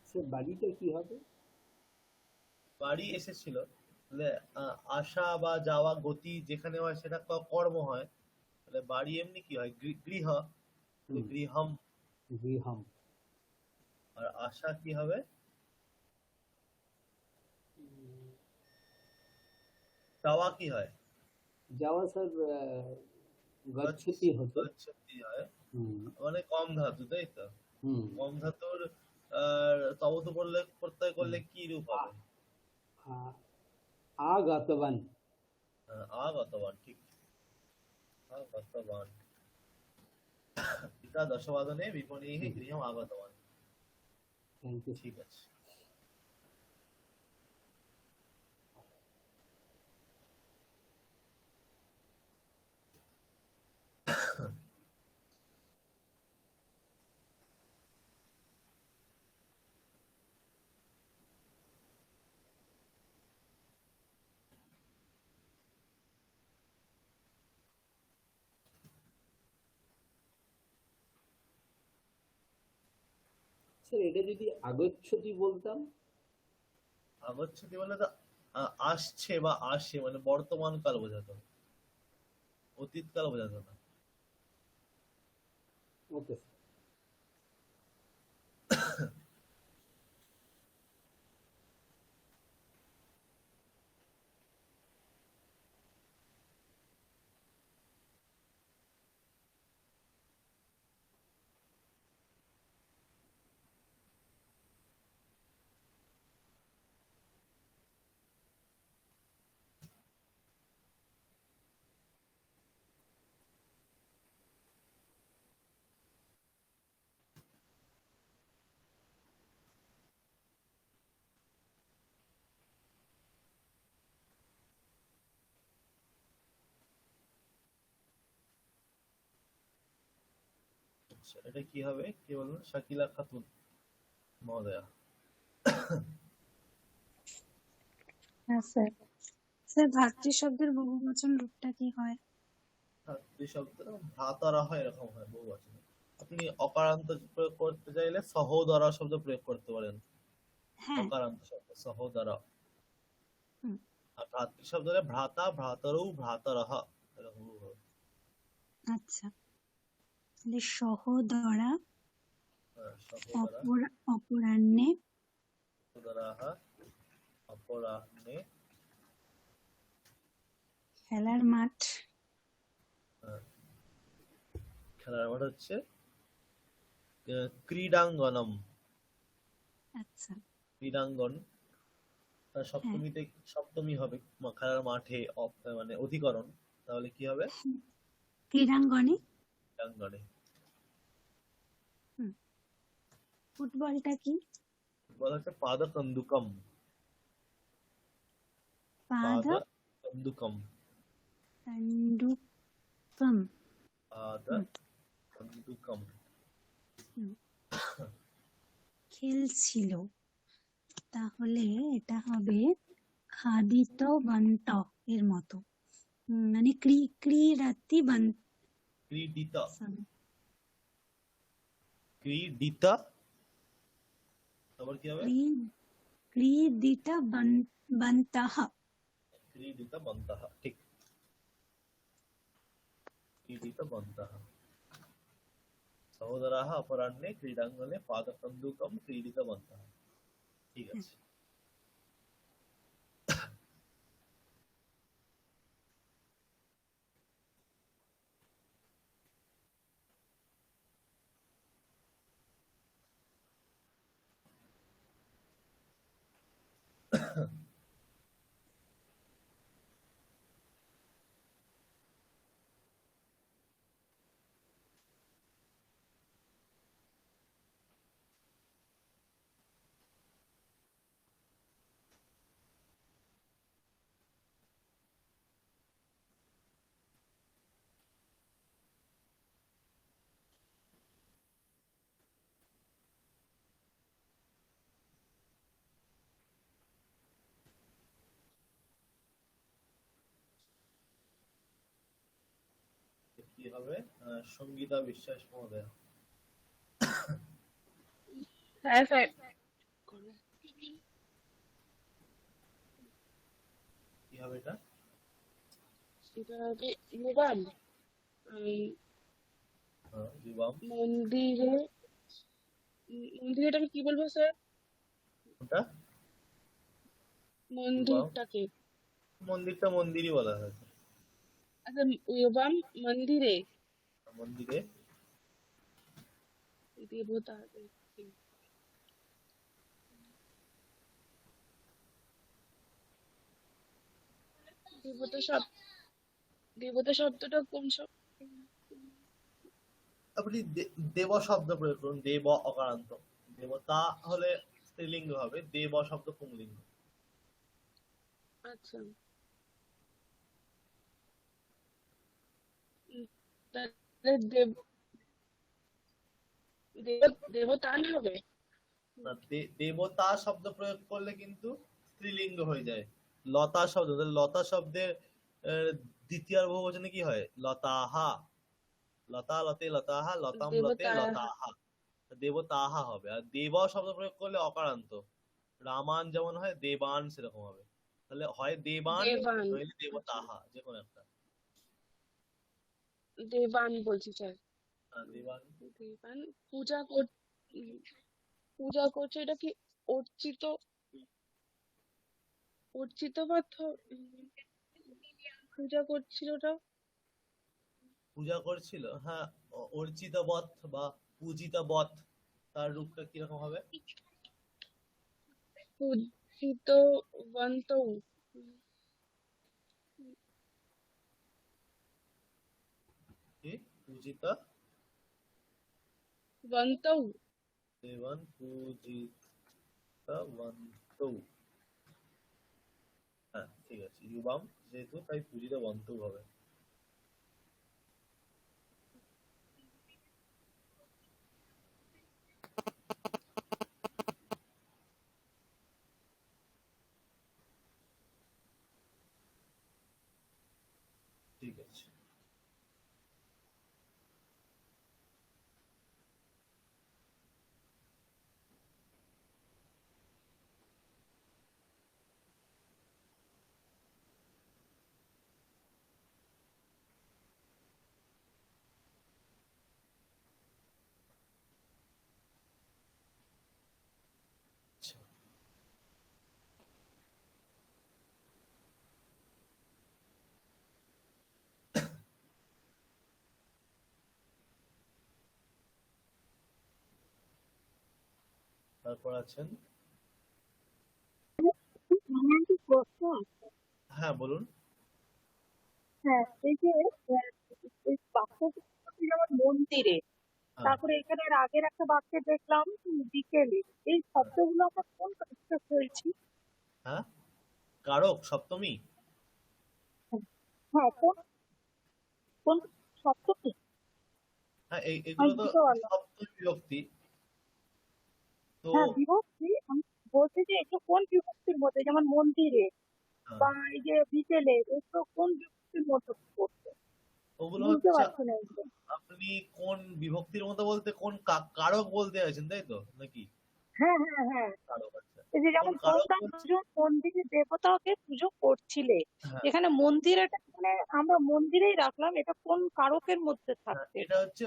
স্যার বাড়িটা কি হবে? বাড়ি এসেছিল। তাহলে আসা বা যাওয়া গতি যেখানে হয় সেটা কর্ম হয়। তাহলে বাড়ি এমনি কি হয়? গৃহ, হুম, গৃহম। গৃহম। আর আশা কি হবে? যাওয়া কি হয়? যাওয়া স্যার গচ্ছতি হতো। গচ্ছতি হয়। হুম মানে কম ধাতু, তাই তো? হুম, কম ধাতুর তবতু করলে প্রত্যয় করলে কি রূপ হবে? আ- আগতবান। আগতবান, ঠিক। আগতবান। পিতা 10 বাদনে বিপণীহে হুম, গৃহম আগতবান। Thank you. ঠিক আছে। স্যার এটা যদি আগচ্ছতি বলতাম? আগচ্ছতি বলে তো আসছে বা আসে, মানে বর্তমান কাল বোঝাতো, অতীত কাল বোঝাতো না। Okay sir. আচ্ছা, এটা কি হবে? কি বলবেন? শাকিলা খাতুন মহোদয়া। হ্যাঁ স্যার। স্যার ভাতৃ শব্দের বহুবচন রূপটা কি হয়? দুই শব্দ ভ্রাতারা হয়, এরকম হয় বহু বচনে। আপনি অকারান্ত প্রয়োগ করতে চাইলে সহোদরা শব্দ প্রয়োগ করতে পারেন। হ্যাঁ। অকারান্ত শব্দ সহোদরা। হুম, আর ভ্রাতৃ শব্দ হলে ভ্রাতা, ভ্রাতরৌ, ভ্রাতরহ, এরকম হবে। আচ্ছা। তাহলে সহোদরা, সহোদরা, অপরাহ্নে, সহোদরাহ, অপরাহ্নে। খেলার মাঠ। খেলার মাঠ হচ্ছে ক্রীড়াঙ্গনম। আচ্ছা। ক্রীড়াঙ্গন। আর সপ্তমীতে সপ্তমী হবে খেলার মাঠে মানে অধিকরণ, তাহলে কি হবে? ক্রীড়াঙ্গনে। ক্রীড়াঙ্গনে। ফুটবলটা কি? ফুটবল হচ্ছে পাদকন্দুকম। পাদ পাদকন্দুকম। কন্দুকম। পাদকন্দুকম। খেলছিল, তাহলে এটা হবে খাদিতবন্ত এর মতো। মানে ক্রীড়াতিবন্ত। ক্রীডিতা। ক্রীডিতা, আবার কি হবে? ক্রীডিতবন্তঃ। ক্রীডিতবন্তঃ, ঠিক। ক্রীডিতবন্তঃ। সহোদরাः অপরাহ্নে ক্রীড়াঙ্গনে পাদকন্দুকম ক্রীডিতবন্তঃ। ঠিক আছে। কি হবে? সঙ্গীতা বিশ্বাস মহোদয়। হ্যাঁ স্যার। কি হবে এটা? এটা হবে ইউবাম। যুবাম। মন্দিরে, মন্দিরেটাকে কি বলবো স্যার? ওটা মন্দিরটাকে। মন্দিরটা মন্দিরই বলা হয়। আচ্ছা, ইউবাম মন্দিরে। মন্দিরে দেবতা। দেবতা শব্দ, দেবতা শব্দটা কোন শব্দ? আপনি দেব শব্দ প্রয়োগ করুন। দেব অকারান্ত। দেবতা হলে স্ত্রীলিঙ্গ হবে, দেব শব্দ পুংলিঙ্গ। আচ্ছা, তাহলে দেবতান হবে। না, দেবতা শব্দ প্রয়োগ করলে কিন্তু স্ত্রীলিঙ্গ হয়ে যায়। লতা শব্দ, লতা শব্দের দ্বিতীয় বহুবচনে কি হয়? লতাহা। লতা লতে লতাহা, লতাম লতে লতাহা। দেবতাহা হবে। আর দেব শব্দ প্রয়োগ করলে অকারান্ত। রামান যেমন হয়, দেবান সেরকম হবে। তাহলে হয় দেবান নইলে দেবতাহা, যে কোনো একটা। দেবান বলছি স্যার। দেবান। দেবান পূজা করছে, এটা কি অর্চিত? অর্চিত পার্থ পূজা করছিল ওটা। পূজা করছিল, হ্যাঁ। অর্চিত বৎ বা পূজিত বৎ, তার রূপটা কিরকম হবে? পূজিত বন্ত। কি? পূজিত বন্ত। দেবান পূজিত বন্ত। হ্যাঁ, ঠিক আছে। ইউবাম যেহেতু, তাই পূজিত বন্ত হবে। ঠিক আছে। তারপর আছেন হ্যাঁ বলুন। হ্যাঁ, এই যে এই বাক্যগুলো যেমন মন্দিরে, হ্যাঁ তারপরে এখানে এর আগের একটা বাক্যে দেখলাম বিকেলে, এই হ্যাঁ শব্দগুলো আমরা কোন কাজটা করেছি? হ্যাঁ কারক সপ্তমী। হ্যাঁ, কোন কোন সপ্তমী? হ্যাঁ আমি এগুলো তো বুঝতে পারলাম। সপ্তমী বিভক্তি। তো হ্যাঁ, বিভক্তি আমি বলছি যে এগুলো কোন বিভক্তির মধ্যে, যেমন মন্দিরে হ্যাঁ, বা এই যে বিকেলে, এগুলো কোন বিভক্তির মধ্যে পড়ছে? ওগুলো বুঝতে হচ্ছে, পারছি না এগুলো। আপনি কোন বিভক্তির মতো বলতে কোন কারক বলতে চাইছেন তাই তো নাকি? হ্যাঁ, হ্যাঁ, হ্যাঁ। কারক, আচ্ছা। এই যে কোন যেমন কারক তোমরা বলছে? দুজন মন্দিরে দেবতাকে পুজো করছিলে, হ্যাঁ এখানে মন্দিরেটা মানে আমরা মন্দিরেই রাখলাম, এটা কোন কারকের মধ্যে হ্যাঁ, থাকছে? এটা হচ্ছে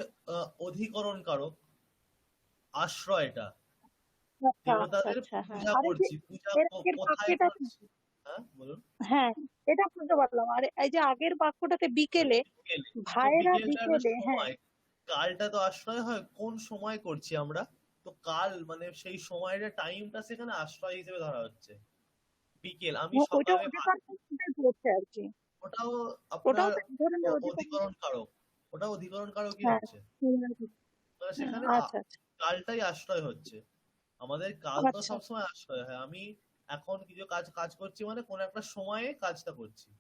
অধিকরণ কারক, আশ্রয় এটা। আচ্ছা, আচ্ছা, দেবতাদের আচ্ছা। হ্যাঁ, পূজা আর এই যে করছি, পূজা এর আগের কোথায় বাক্যটা কি? করছি? হ্যাঁ বলুন। হ্যাঁ, এটা বুঝতে পারলাম। আর এই যে আগের বাক্যটাতে বিকেলে, বিকেলে, তো ভাইয়েরা বিকেলটা একটা বিকেলে, হ্যাঁ। সময়, কালটা তো আশ্রয় হয়, কোন সময় করছি আমরা, তো কাল মানে সেই সময়টা, টাইমটা সেখানে আশ্রয় হিসেবে ধরা হচ্ছে। বিকেল, আমি ওইটা সকালে অধিকার মধ্যে পড়ছে আর কি। ওটাও ওটাও আপনার তো এক ধরনের অধিকার। অধিকরণ কারক, ওটা অধিকরণ কারকই হ্যাঁ, হচ্ছে। হুম, মানে সেখানে আচ্ছা, আচ্ছা, কালটাই আশ্রয় হচ্ছে। আমাদের কাল তো আচ্ছা। সবসময় আশ্রয় হয়, আমি এখন কিছু কাজ কাজ করছি মানে কোন একটা সময়ে কাজটা করছি, তো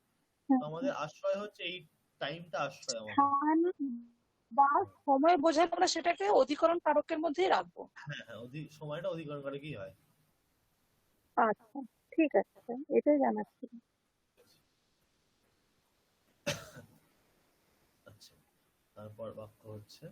হ্যাঁ, আমাদের আশ্রয় হচ্ছে এই টাইমটা, আশ্রয় আমাদের। স্থান বা সময় বোঝালে আমরা সেটাকে অধিকরণ কারকের মধ্যেই রাখবো। হ্যাঁ হ্যাঁ, সময়টা অধিকরণ কারকই হয়। আচ্ছা, ঠিক আছে, এটাই জানার ছিল। আচ্ছা, তারপর বাক্য হচ্ছে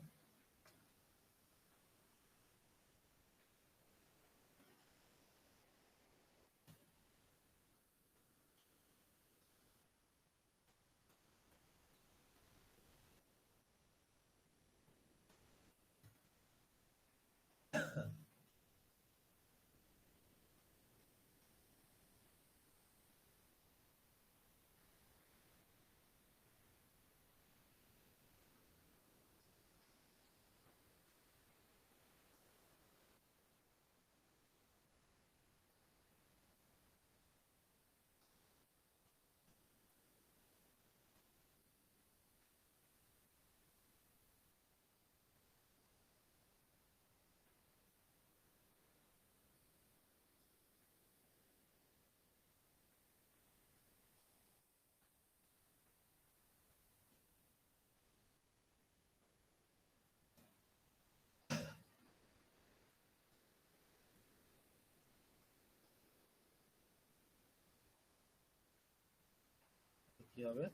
কি হবে,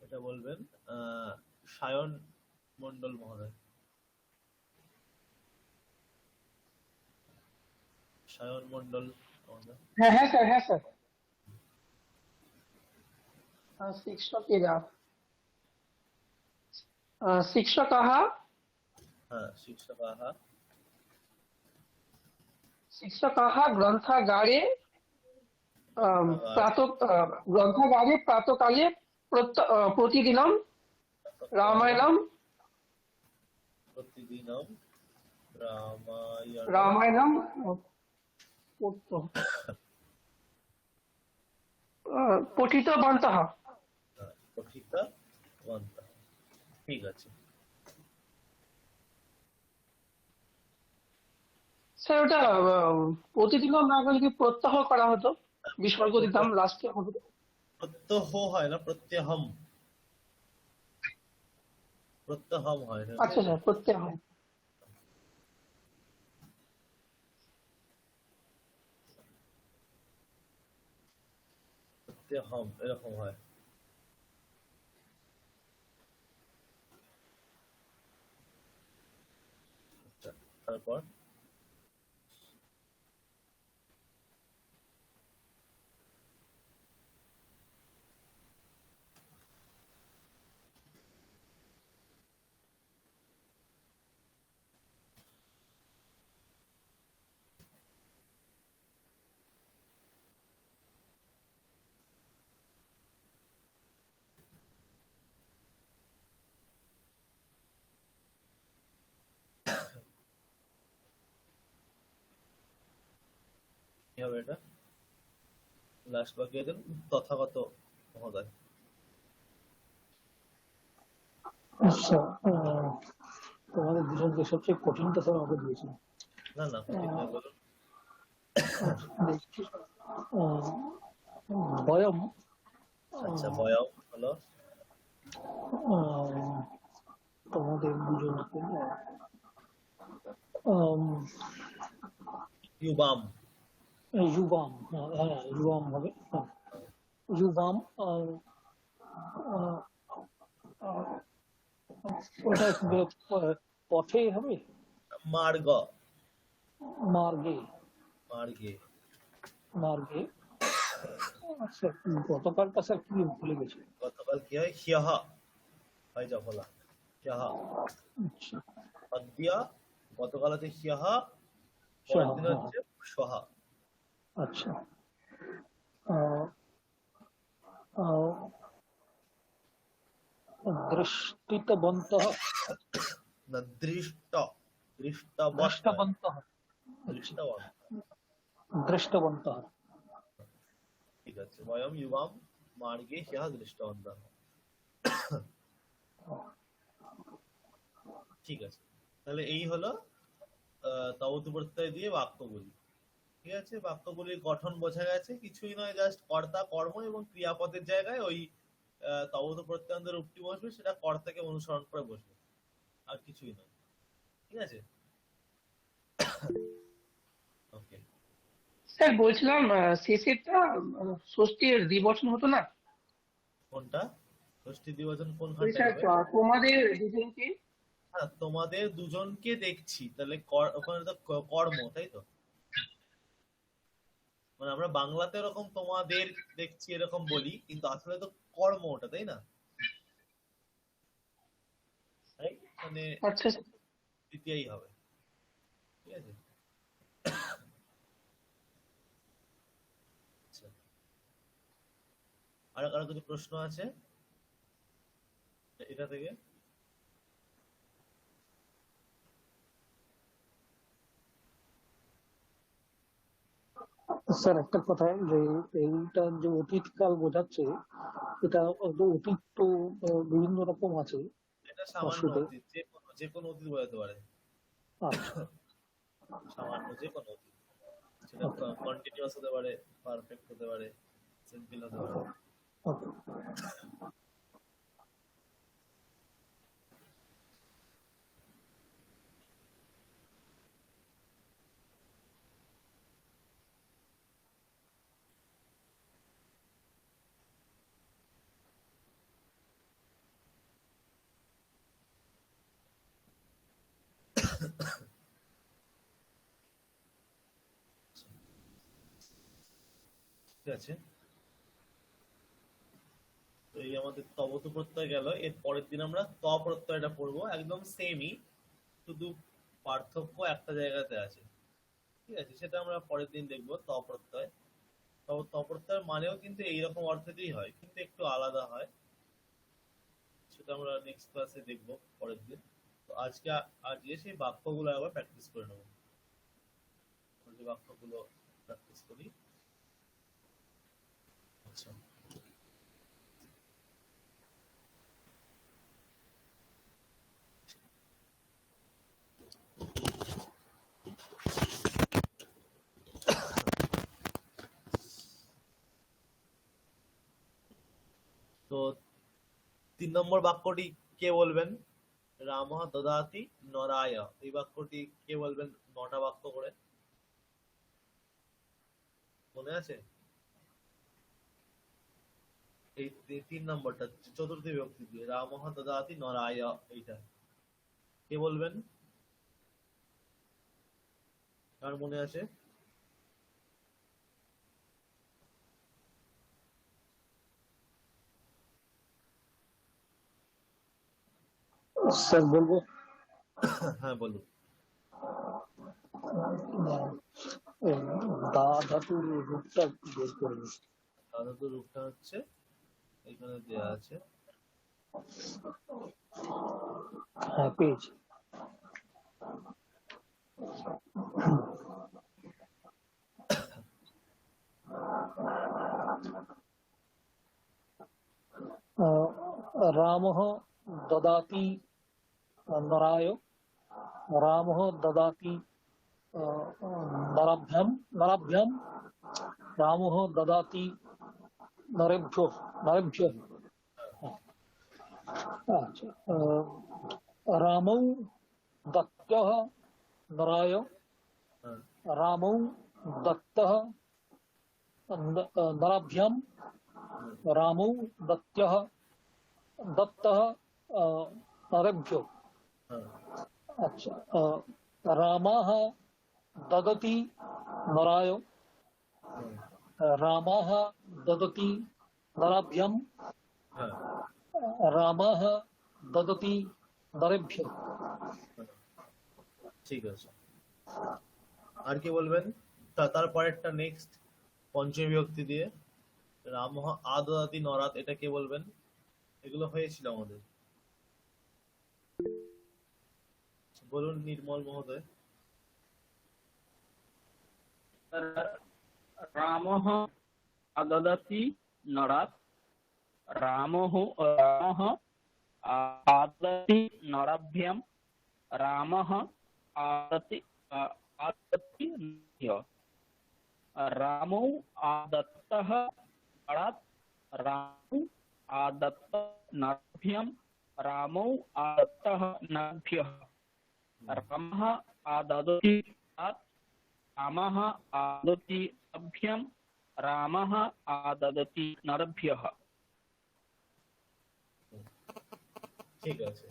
এটা বলবেন সায়ন মন্ডল মহোদয়। সায়ন মন্ডল মহোদয়। হ্যাঁ হ্যাঁ স্যার, হ্যাঁ স্যার। শিক্ষকেরা, শিক্ষকাः হ্যাঁ শিক্ষকাः, শিক্ষকাः গ্রন্থাগারে গ্রন্থাগারে প্রাতকালে প্রতিদিনম রামায়ণম প্রতিদিনম রামায়ণম পঠিতবন্তः। পঠিতবন্তः, ঠিক আছে। স্যার ওটা প্রতিদিনম না বলে কি প্রত্যহ করা হতো, বিসর্গ দিতাম লাস্টে হবে। প্রত্যহ হয় না, প্রত্যহম, প্রত্যহম হয় না। আচ্ছা স্যার, প্রত্যহ। প্রত্যহম এরকম হয়। আচ্ছা, তারপর কি হবে এটা? লাস্ট বাকি আছেন তথাগত মহোদয়। আচ্ছা, তোমাদের দুজনকে সবচেয়ে কঠিনটা স্যার আমাকে দিয়েছিল। না না কঠিন নয়, বলুন। দেখছি, বয়ম, আচ্ছা বয়ম হলো তোমাদের দুজনকে ইউবাম। যুবাম, হ্যাঁ যুবাম হবে, যুবাম। ওটা পথে হবে, মার্গ, মার্গে, মার্গে। মার্গে। আচ্ছা, গতকালটা স্যার কি ভুলে গেছি। গতকাল কি হয়? হিয়াহ হয় জফলা, হিয়াহ। আচ্ছা, অদ্য গতকাল হচ্ছে হিয়াহ, পরের দিন হচ্ছে সহা। আচ্ছা, দৃষ্টিতবন্তঃ, না দৃষ্ট, দৃষ্টবন্তঃ, দৃষ্টবন্ত। দৃষ্টবন্তঃ। ঠিক আছে, বয়ম ইউবাম মার্গে হিয়াহ দৃষ্টবন্ত। ঠিক আছে, তাহলে এই হলো তবতু প্রত্যয় দিয়ে বাক্যগুলি। ঠিক আছে, বাক্যগুলির গঠন বোঝা গেছে। কিছুই নয়, জাস্ট কর্তা কর্ম এবং ক্রিয়াপদের জায়গায় ওই তবতু প্রত্যয়ান্তের রূপটি বসবে, সেটা কর্তাকে অনুসরণ করে বসবে, আর কিছুই নয়। ঠিক আছে, ওকে। স্যার বলছিলাম শেষেরটা ষষ্ঠীর দ্বিবচন হতো না? কোনটা ষষ্ঠী দ্বিবচন ওই কোনখানটা স্যার হবে? তোমাদের দুজনকে। হ্যাঁ, তোমাদের দুজনকে দেখছি, তাহলে ওখানে তো কর্ম, তাই তো? মানে আমরা বাংলাতে এরকম তোমাদের দেখছি এরকম বলি, কিন্তু আসলে তো কর্ম ওটা, তাই না? তাই মানে আচ্ছা তৃতীয়ই হবে। ঠিক আছে, আচ্ছা, আর কারো কিছু প্রশ্ন আছে এটা থেকে? স্যার একটা কথা, যে এইটা যে অতীত কাল বোঝাচ্ছে, এটা অতীত তো বিভিন্ন রকম আছে এটা সামান্য অতীতে। অতীত, যে কোনো অতীত বোঝাতে পারে। আচ্ছা, সামান্য যে কোনো অতীত, সেটা কন্টিনিউয়াস হতে পারে, পারফেক্ট হতে পারে, সিম্পল হতে পারে। ওকে। ঠিক আছে, তো এই আমাদের তবতু প্রত্যয় গেল। এর পরের দিন আমরা ত প্রত্যয়টা পড়বো, একদম সেমই, শুধু পার্থক্য একটা জায়গাতে আছে। ঠিক আছে, সেটা আমরা পরের দিন দেখবো। ত প্রত্যয়, ত প্রত্যয়ের মানেও কিন্তু এইরকম অর্থেতেই হয়, কিন্তু একটু আলাদা হয়, সেটা আমরা নেক্সট ক্লাসে দেখবো পরের দিন। তো আজকে সেই বাক্যগুলো আবার প্র্যাকটিস করে নেবো, যে বাক্যগুলো প্র্যাকটিস করি। আচ্ছা, তো 3 নম্বর বাক্যটি কে বলবেন? রামঃ দদাতি নরায়, এই বাক্যটি কে বলবেন 9টা বাক্য করে? মনে আছে? এই 3 নম্বরটা চতুর্থ বিভক্তি দিয়ে, রামঃ দদাতি নরায়, এইটা কে বলবেন? কার মনে আছে? স্যার বলবো? হ্যাঁ বলুন। দা ধাতুর রূপটা বের করে নিই। দা ধাতুর রূপটা হচ্ছে এখানে দেয়া আছে। হ্যাঁ, পেয়েছি। रामः ददाति नराय, रामः ददाति नराभ्यां, रामः ददाति नरेभ्यः। अच्छा, रामौ दत्तः नराय, रामौ दत्तः नराभ्यां, रामौ दत्तः नरेभ्यो। अच्छा, रामः ददति नराय, रामः ददति नराभ्यां, रामः ददति नरेभ्यो। ঠিক আছে, আর কি বলবেন? তারপরেরটা নেক্সট পঞ্চমী বিভক্তি দিয়ে রামহ আদদাতি নরাত, এটা কে বলবেন? এগুলো হয়েছিল আমাদের, বলুন নির্মল মহোদয়। रामः अददति नरात्, रामः आददति नराभ्यां, रामः आदति नराभ्यो, रामौ आदत्तः नरात्, रामौ आदत्त नराभ्यां, रामौ आदत्तः नराभ्यः, रामः आददति नरात्, रामः आददति नराभ्यां, रामः आददति नरभ्यः। ঠিক আছে,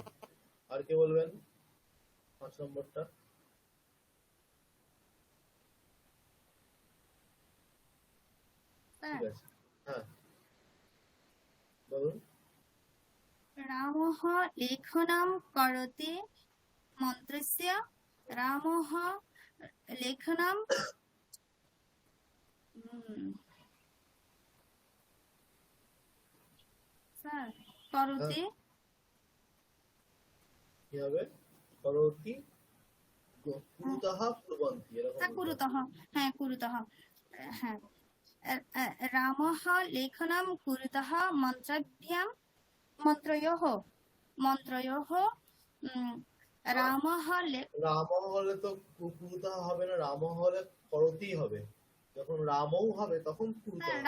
আর কে বলবেন 5 নম্বরটা? ঠিক আছে, হ্যাঁ বলুন। रामः लेखनं करोति मन्त्रस्य, रामः लेखनं স্যার করতি, কি হবে? করতি কুরুতহ কুর্বন্তি, এরকম হ্যাঁ কুরুতহ, হ্যাঁ কুরুতহ, হ্যাঁ রামः लेखनं कुरुतः मन्त्रभ्यां, मन्त्रयोः রামः রামহ হলে তো কুরুতহ হবে না, রামহ হলে করতি হবে। যখন রামও হবে তখন কুরুতহ হবে।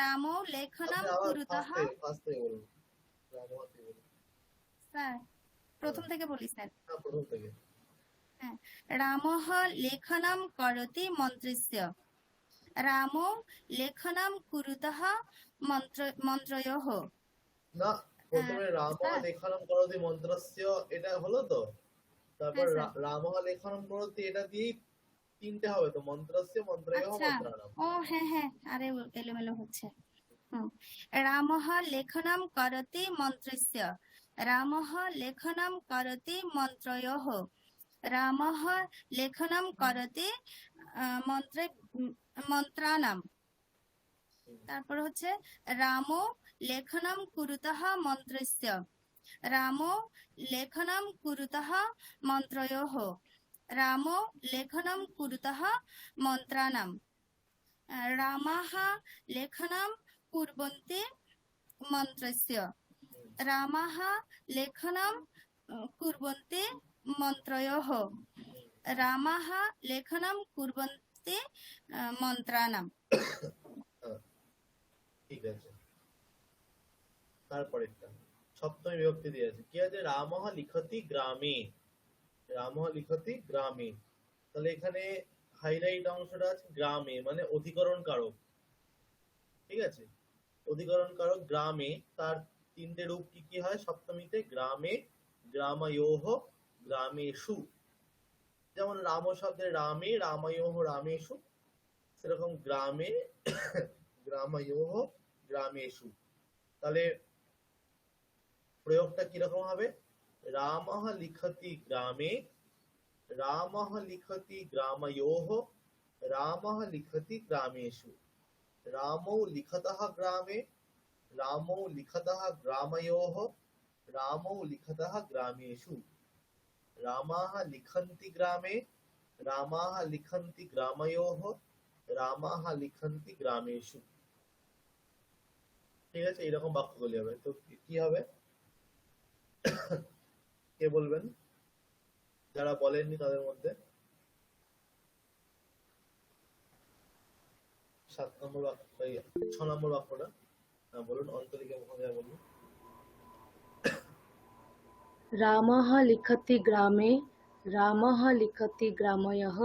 রামও লেখনম কুরুতः। ফার্স্ট থেকে বলুন, রামহ থেকে বলুন স্যার, প্রথম থেকে বলি স্যার। হ্যাঁ প্রথম থেকে। হ্যাঁ, রামः লেখনম করতি মন্ত্রস্য, রামো লেখনম কুরুতः মন্ত্রয়োঃ। না, প্রথমে রামহ লেখনম করতি মন্ত্রস্য এটা হলো তো, তারপর রামহ লেখনম করতি এটা দিয়েই তিনটে হবে তো, মন্ত্রস্য মন্ত্রয়োঃ মন্ত্রাণাম। ও হ্যাঁ হ্যাঁ, আরে এলোমেলো হচ্ছে। রামः লেখনম করতি মন্ত্রস্য, রামः লেখনম করতি মন্ত্রয়োঃ, রামः লেখনম করতি মন্ত্রাণাম। তারপর হচ্ছে রামো লেখনম কুরুতः মন্ত্রস্য, রামো লেখনম কুরুতः মন্ত্রয়োঃ, রামো লেখনম কুরুতः মন্ত্রাণাম। রামাः লেখনম কুর্বন্তি মন্ত্রস্য, রামাः লেখনম কুর্বন্তি মন্ত্রয়োঃ, রামাः লেখনম কুর্বন্তি মন্ত্রাণাম। ঠিক আছে, তারপরেরটা সপ্তমী বিভক্তি দিয়েছে কি আছে? রামহ লিখতি গ্রামে, রামহ লিখতি গ্রামে। তাহলে এখানে হাইলাইট অংশটা আছে গ্রামে, মানে অধিকরণ কারক। ঠিক আছে, অধিকরণ কারক গ্রামে, তার তিনটে রূপ কি কি হয় সপ্তমীতে? গ্রামে, গ্রাময়োঃ, গ্রামেষু। যেমন রাম শব্দের রামে, রাময়োঃ, রামেষু, সেরকম গ্রামে, গ্রাময়োঃ, গ্রামেষু। তাহলে প্রয়োগটা কিরকম হবে? রামঃ লিখতি গ্রামে, রামঃ লিখতি গ্রাময়োঃ, রামঃ লিখতি গ্রামেষু। রামौ লিখতः গ্রামে, রামौ লিখতः গ্রাময়োঃ, রামौ লিখতः গ্রামেষু। রামাः লিখन्ति গ্রামে, রামাः লিখन्ति গ্রাময়োঃ, রামাः লিখन्ति গ্রামেষু। ঠিক আছে, এইরকম বাক্যগুলি হবে। তো কি হবে কে বলবেন যারা বলেননি তাদের মধ্যে? 7 নম্বর বাক্য, 6 নম্বর বাক্যটা বলুন, অন্তরিকা মহোদয় বলুন। रामः लिखति ग्रामे रामः लिखति ग्रामयः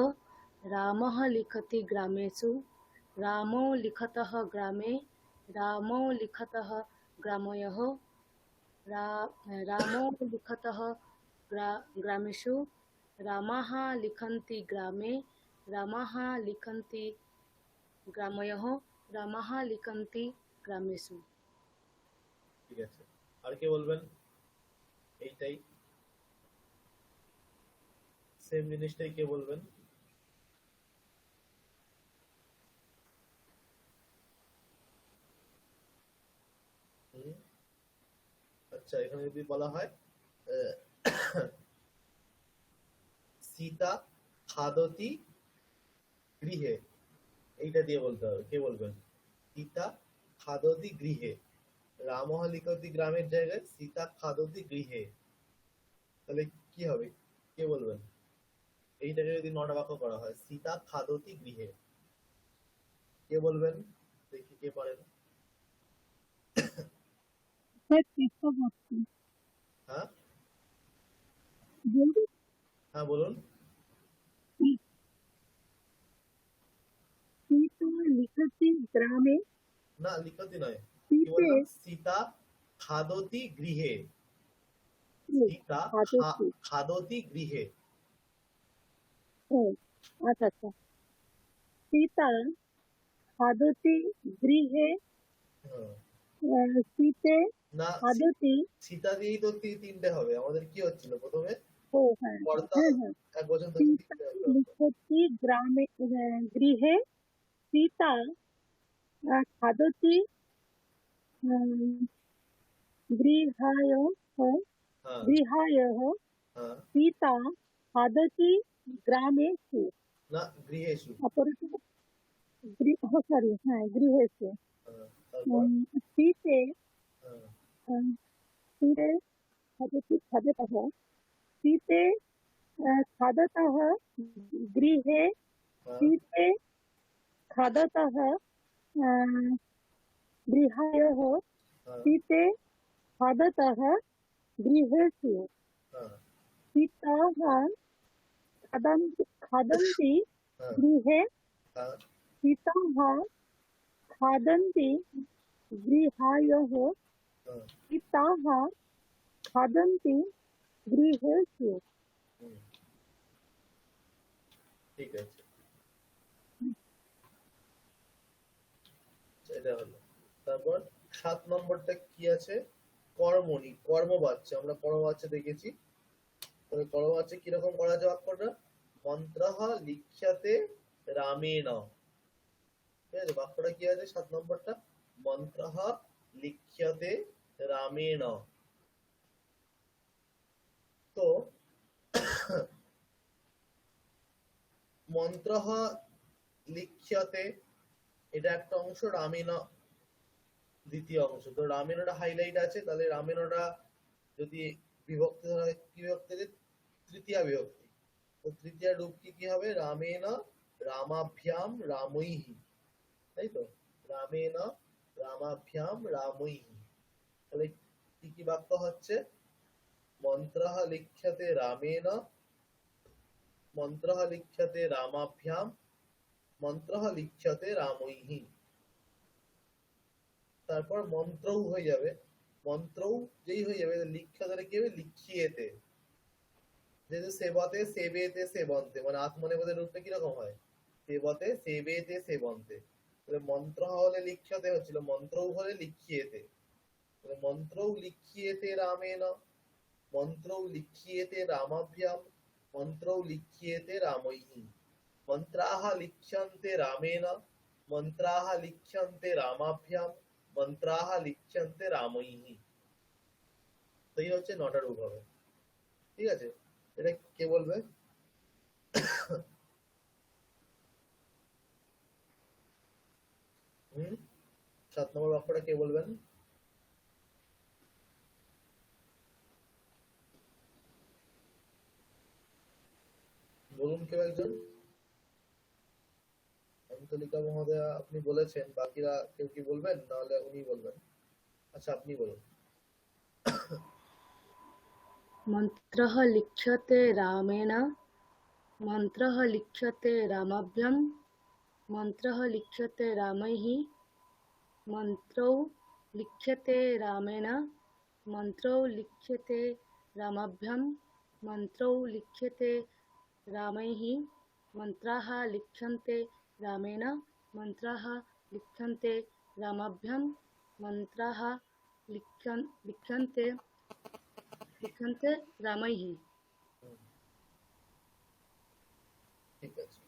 रामः लिखति ग्रामेषु रामो लिखतः ग्रामे रामो लिखतः ग्रामयः रामो लिखतः ग्रामेषु रामाः लिखन्ति ग्रामे रामाः लिखन्ति ग्रामयः रामाः लिखन्ति ग्रामेषु। ঠিক আছে, আর কে বলবেন? এইটাই সেম জিনিসটাই কে বলবেন? আচ্ছা, এখানে যদি বলা হয় সীতা খাদতি গৃহে, এইটা দিয়ে বলতে হবে। কে বলবেন? সীতা খাদতি গৃহে, রামহ লিখতি গ্রামের জায়গায় সীতা খাদতি গৃহে, তাহলে কি হবে? কে বলবেন? এইটাকে যদি 9টা বাক্য করা হয়, সীতা খাদতি গৃহে, কে বলবেন? দেখি কে পারেন। হ্যাঁ হ্যাঁ বলুন। লিখতি গ্রামে, না, লিখতি নয়, কি বললাম? সীতা খাদতি গৃহে, সীতা খাদতি গৃহে। আচ্ছা আচ্ছা, সীতা খাদতি গৃহে, সীতে না, খাদতি, সীতা দিয়েই তো 3টে হবে। আমাদের কি হচ্ছিল প্রথমে? ও হ্যাঁ কর্তা হ্যাঁ হ্যাঁ, এক বছর সীতা লিখতি গ্রামে গৃহে সীতা খাদতি গৃহায়ः গৃহায়ः সীতা খাদতি গ্রামেষু, না গৃহেষু, সরি হ্যাঁ গৃহেষু, শীতে শীতে খাদতি খাদতः, শীতে খাদতः গৃহে, শীতে খাদতः গৃহায়ः, শীতে খাদতः गृहेषु, सीताः खादन्ति गृहे, सीताः खादन्ति गृहायः, सीताः खादन्ति गृहेषु। ঠিক আছে, এটা হলো। তারপর 7 নম্বরটা কি আছে? কর্মণি, কর্মবাচ্য। আমরা কর্মবাচ্য দেখেছি, তবে কর্মবাচ্য কিরকম করা যায় বাক্যটা? মন্ত্রঃ লিখ্যতে রামেণ। ঠিক আছে, বাক্যটা কি আছে 7 নম্বরটা? মন্ত্রঃ লিখ্যতে রামেণ। তো মন্ত্রঃ লিখ্যতে এটা একটা অংশ, রামেণ দ্বিতীয় অংশ। তো রামেণটা হাইলাইট আছে, তাহলে রামেণটা যদি বিভক্তি হয়, কি বিভক্তি? তৃতীয়া বিভক্তি। তো তৃতীয় রূপ কি হবে? রামেণ রামাভ্যাম রামৈহি, তাই তো? রামেণ রামাভ্যাম রামৈহি, তাহলে কি কি বাক্য হচ্ছে? মন্ত্রঃ লিখ্যতে রামেণ, মন্ত্রঃ লিখ্যতে রামাভ্যাম, মন্ত্রঃ লিখ্যতে রামৈহি। তারপর মন্ত্রও হয়ে যাবে, মন্ত্রও যেই হয়ে যাবে লিখ্যতে কি হবে? লিখিয়েতে। যেহেতু সেবতে সেবেতে সেবন্তে, মানে আত্মনেপদের রূপটা কিরকম হয়? সেবতে সেবেতে সেবন্তে, তাহলে মন্ত্র হলে লিখ্যতে হচ্ছিল, মন্ত্রও হলে লিখিয়েতে। মন্ত্রও লিখিয়েতে রামেণ, মন্ত্রও লিখিয়েতে রামাভ্যাম, মন্ত্রও লিখিয়েতে রামৈহি। মন্ত্রাः লিখ্যন্তে রামেণ, মন্ত্রাः লিখ্যন্তে রামাভ্যাম, মন্ত্রাः লিখ্যন্তে রামৈহি। তো এই হচ্ছে 9টা রূপ হবে। ঠিক আছে, এটা কে বলবে? 7 নম্বর বাক্যটা কে বলবেন? বলুন কেউ একজন। অন্তলিকা মহোদয়া আপনি বলেছেন, বাকিরা কেউ কি বলবেন, নাহলে উনি বলবেন? আচ্ছা আপনি বলুন। मन्त्रः लिख्यते रामेण मन्त्रः लिख्यते रामाभ्यां मन्त्रः लिख्यते रामैः मन्त्रौ लिख्यते रामेण मन्त्रौ लिख्यते रामाभ्यां मन्त्रौ लिख्यते रामैः मन्त्राः लिख्यन्ते रामेण मन्त्राः लिख्यन्ते रामाभ्यां मन्त्राः लिख्यन्ते रामैः। ঠিক আছে,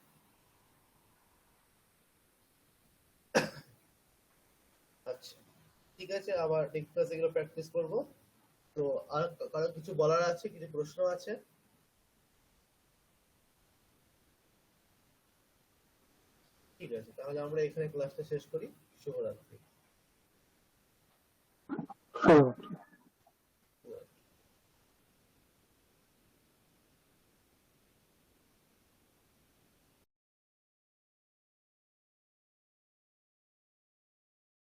আচ্ছা ঠিক আছে, আবার নেক্সট ক্লাসে এগুলো প্র্যাকটিস করব। তো আর কারো কিছু বলার আছে, কিছু প্রশ্ন আছে? ঠিক আছে, তাহলে আমরা এখানে ক্লাসটা শেষ করি। শুভরাত্রি। শুভরাত্রি।